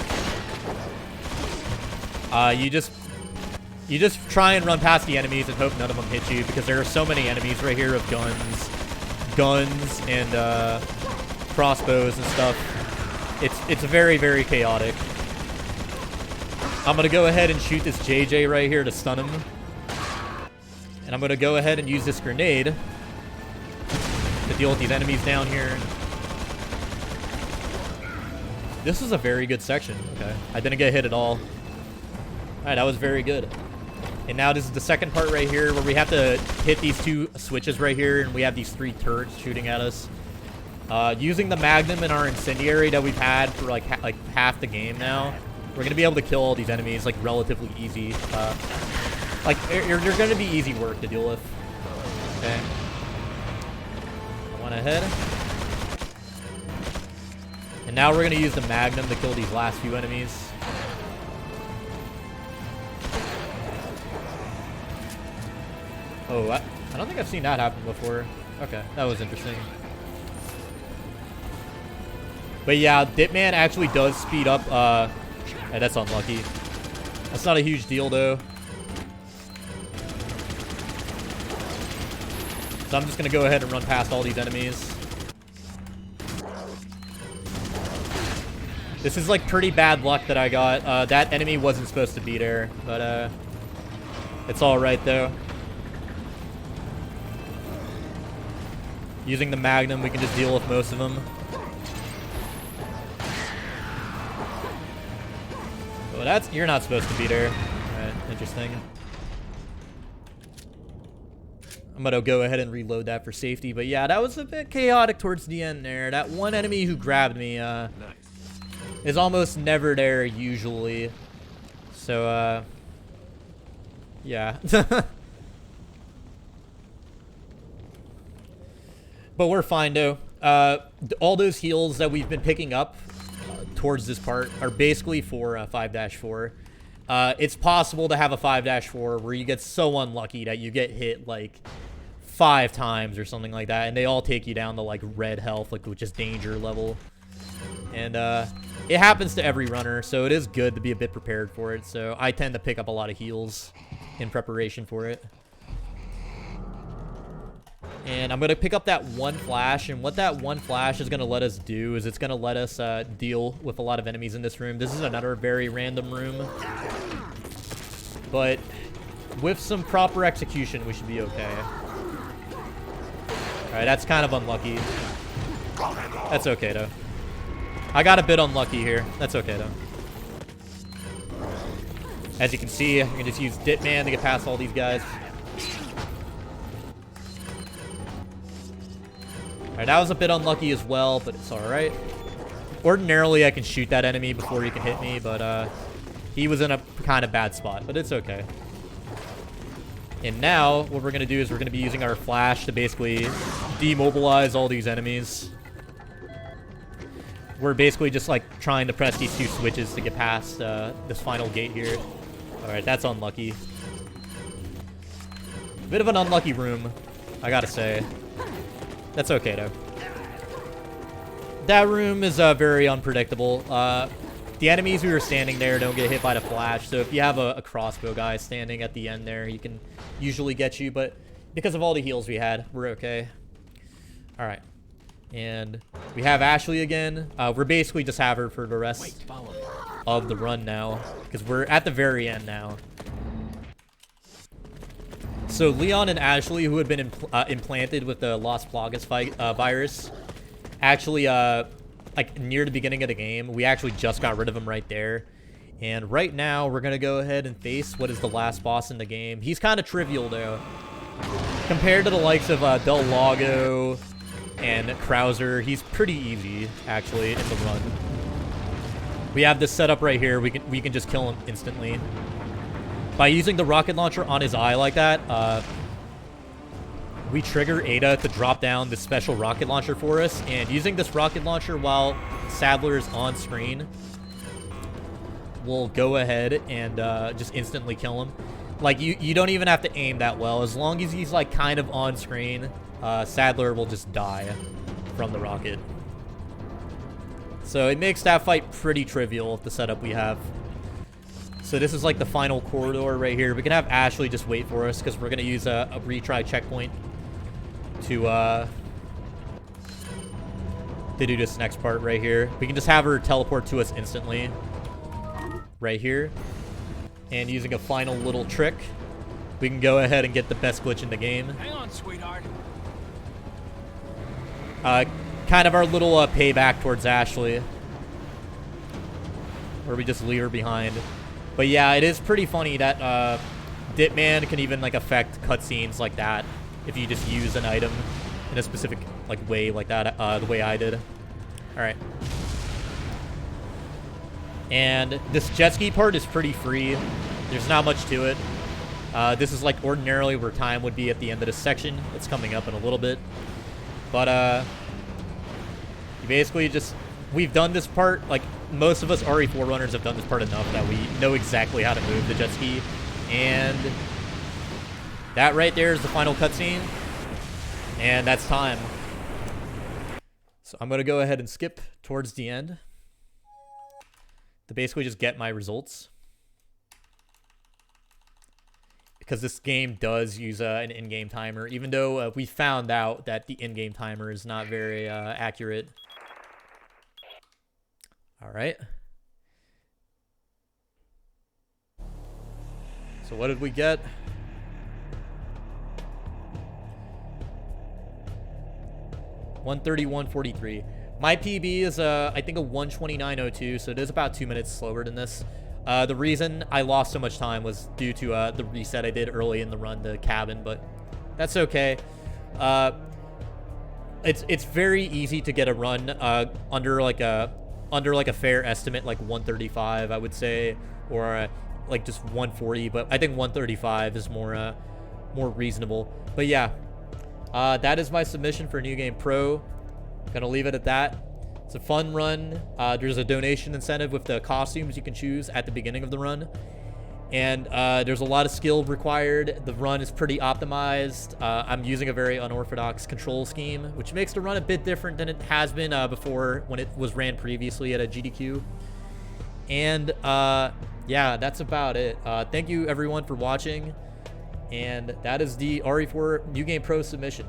You just try and run past the enemies and hope none of them hit you, because there are so many enemies right here of guns and crossbows and stuff. It's very, very chaotic. I'm going to go ahead and shoot this JJ right here to stun him. And I'm going to go ahead and use this grenade to deal with these enemies down here. This is a very good section. Okay. I didn't get hit at all. Alright, that was very good. And now this is the second part right here where we have to hit these two switches right here, and we have these 3 turrets shooting at us. Using the Magnum and our incendiary that we've had for like half the game now, we're gonna be able to kill all these enemies like relatively easy. Like you're gonna be easy work to deal with. Okay. One ahead. And now we're gonna use the Magnum to kill these last few enemies. Oh, I don't think I've seen that happen before. Okay, that was interesting. But yeah, Ditman actually does speed up. Hey, that's unlucky. That's not a huge deal, though. So I'm just going to go ahead and run past all these enemies. This is like pretty bad luck that I got. That enemy wasn't supposed to be there, but it's alright, though. Using the Magnum, we can just deal with most of them. Oh, you're not supposed to be there. Alright, interesting. I'm gonna go ahead and reload that for safety, but yeah, that was a bit chaotic towards the end there. That one enemy who grabbed me is almost never there usually. So, yeah. But we're fine, though. All those heals that we've been picking up towards this part are basically for 5-4. It's possible to have a 5-4 where you get so unlucky that you get hit, like, 5 times or something like that, and they all take you down to, like, red health, like, which is danger level. And, it happens to every runner, so it is good to be a bit prepared for it. So I tend to pick up a lot of heals in preparation for it. And I'm going to pick up that one flash, and what that one flash is going to let us do is it's going to let us deal with a lot of enemies in this room. This is another very random room, but with some proper execution, we should be okay. Alright, that's kind of unlucky. That's okay, though. I got a bit unlucky here. That's okay, though. As you can see, I can just use Ditman to get past all these guys. Alright, that was a bit unlucky as well, but it's alright. Ordinarily, I can shoot that enemy before he can hit me, but He was in a kind of bad spot, but it's okay. And now, what we're going to do is we're going to be using our flash to basically demobilize all these enemies. We're basically just, like, trying to press these 2 switches to get past this final gate here. Alright, that's unlucky. Bit of an unlucky room, I gotta say. That's okay, though. That room is very unpredictable. The enemies who are standing there don't get hit by the flash, so if you have a crossbow guy standing at the end there, he can usually get you, but because of all the heals we had, we're okay. Alright. And we have Ashley again. We're basically just have her for the rest of the run now, because we're at the very end now. So Leon and Ashley, who had been implanted with the Las Plagas virus, actually, like near the beginning of the game, we actually just got rid of him right there. And right now, we're going to go ahead and face what is the last boss in the game. He's kind of trivial, though. Compared to the likes of Del Lago and Krauser, he's pretty easy, actually, in the run. We have this setup right here. We can just kill him instantly. By using the rocket launcher on his eye like that, we trigger Ada to drop down this special rocket launcher for us. And using this rocket launcher while Sadler is on screen, we'll go ahead and just instantly kill him. Like, you don't even have to aim that well. As long as he's, like, kind of on screen, Sadler will just die from the rocket. So it makes that fight pretty trivial with the setup we have. So this is like the final corridor right here. We can have Ashley just wait for us because we're going to use a retry checkpoint to do this next part right here. We can just have her teleport to us instantly right here. And using a final little trick, we can go ahead and get the best glitch in the game. Hang on, sweetheart. Kind of our little payback towards Ashley, where we just leave her behind. But yeah, it is pretty funny that Ditman can even like affect cutscenes like that if you just use an item in a specific like way like that, the way I did. All right. And this jet ski part is pretty free. There's not much to it. This is like ordinarily where time would be at the end of this section. It's coming up in a little bit. But you basically just, we've done this part, like most of us RE4 runners have done this part enough that we know exactly how to move the jet ski. And that right there is the final cutscene. And that's time. So I'm going to go ahead and skip towards the end to basically just get my results. Because this game does use an in-game timer, even though we found out that the in-game timer is not very accurate. All right. So what did we get? $131.43. My PB is, I think, a 129.02, so it is about 2 minutes slower than this. The reason I lost so much time was due to the reset I did early in the run to cabin, but that's okay. It's very easy to get a run under like a fair estimate, like 135, I would say, or like just 140. But I think 135 is more reasonable. But yeah, that is my submission for New Game Pro. Gonna leave it at that. It's a fun run. There's a donation incentive with the costumes you can choose at the beginning of the run. And there's a lot of skill required. The run is pretty optimized. I'm using a very unorthodox control scheme, which makes the run a bit different than it has been before when it was ran previously at a GDQ. And yeah, that's about it. Thank you everyone for watching. And that is the RE4 New Game Pro submission.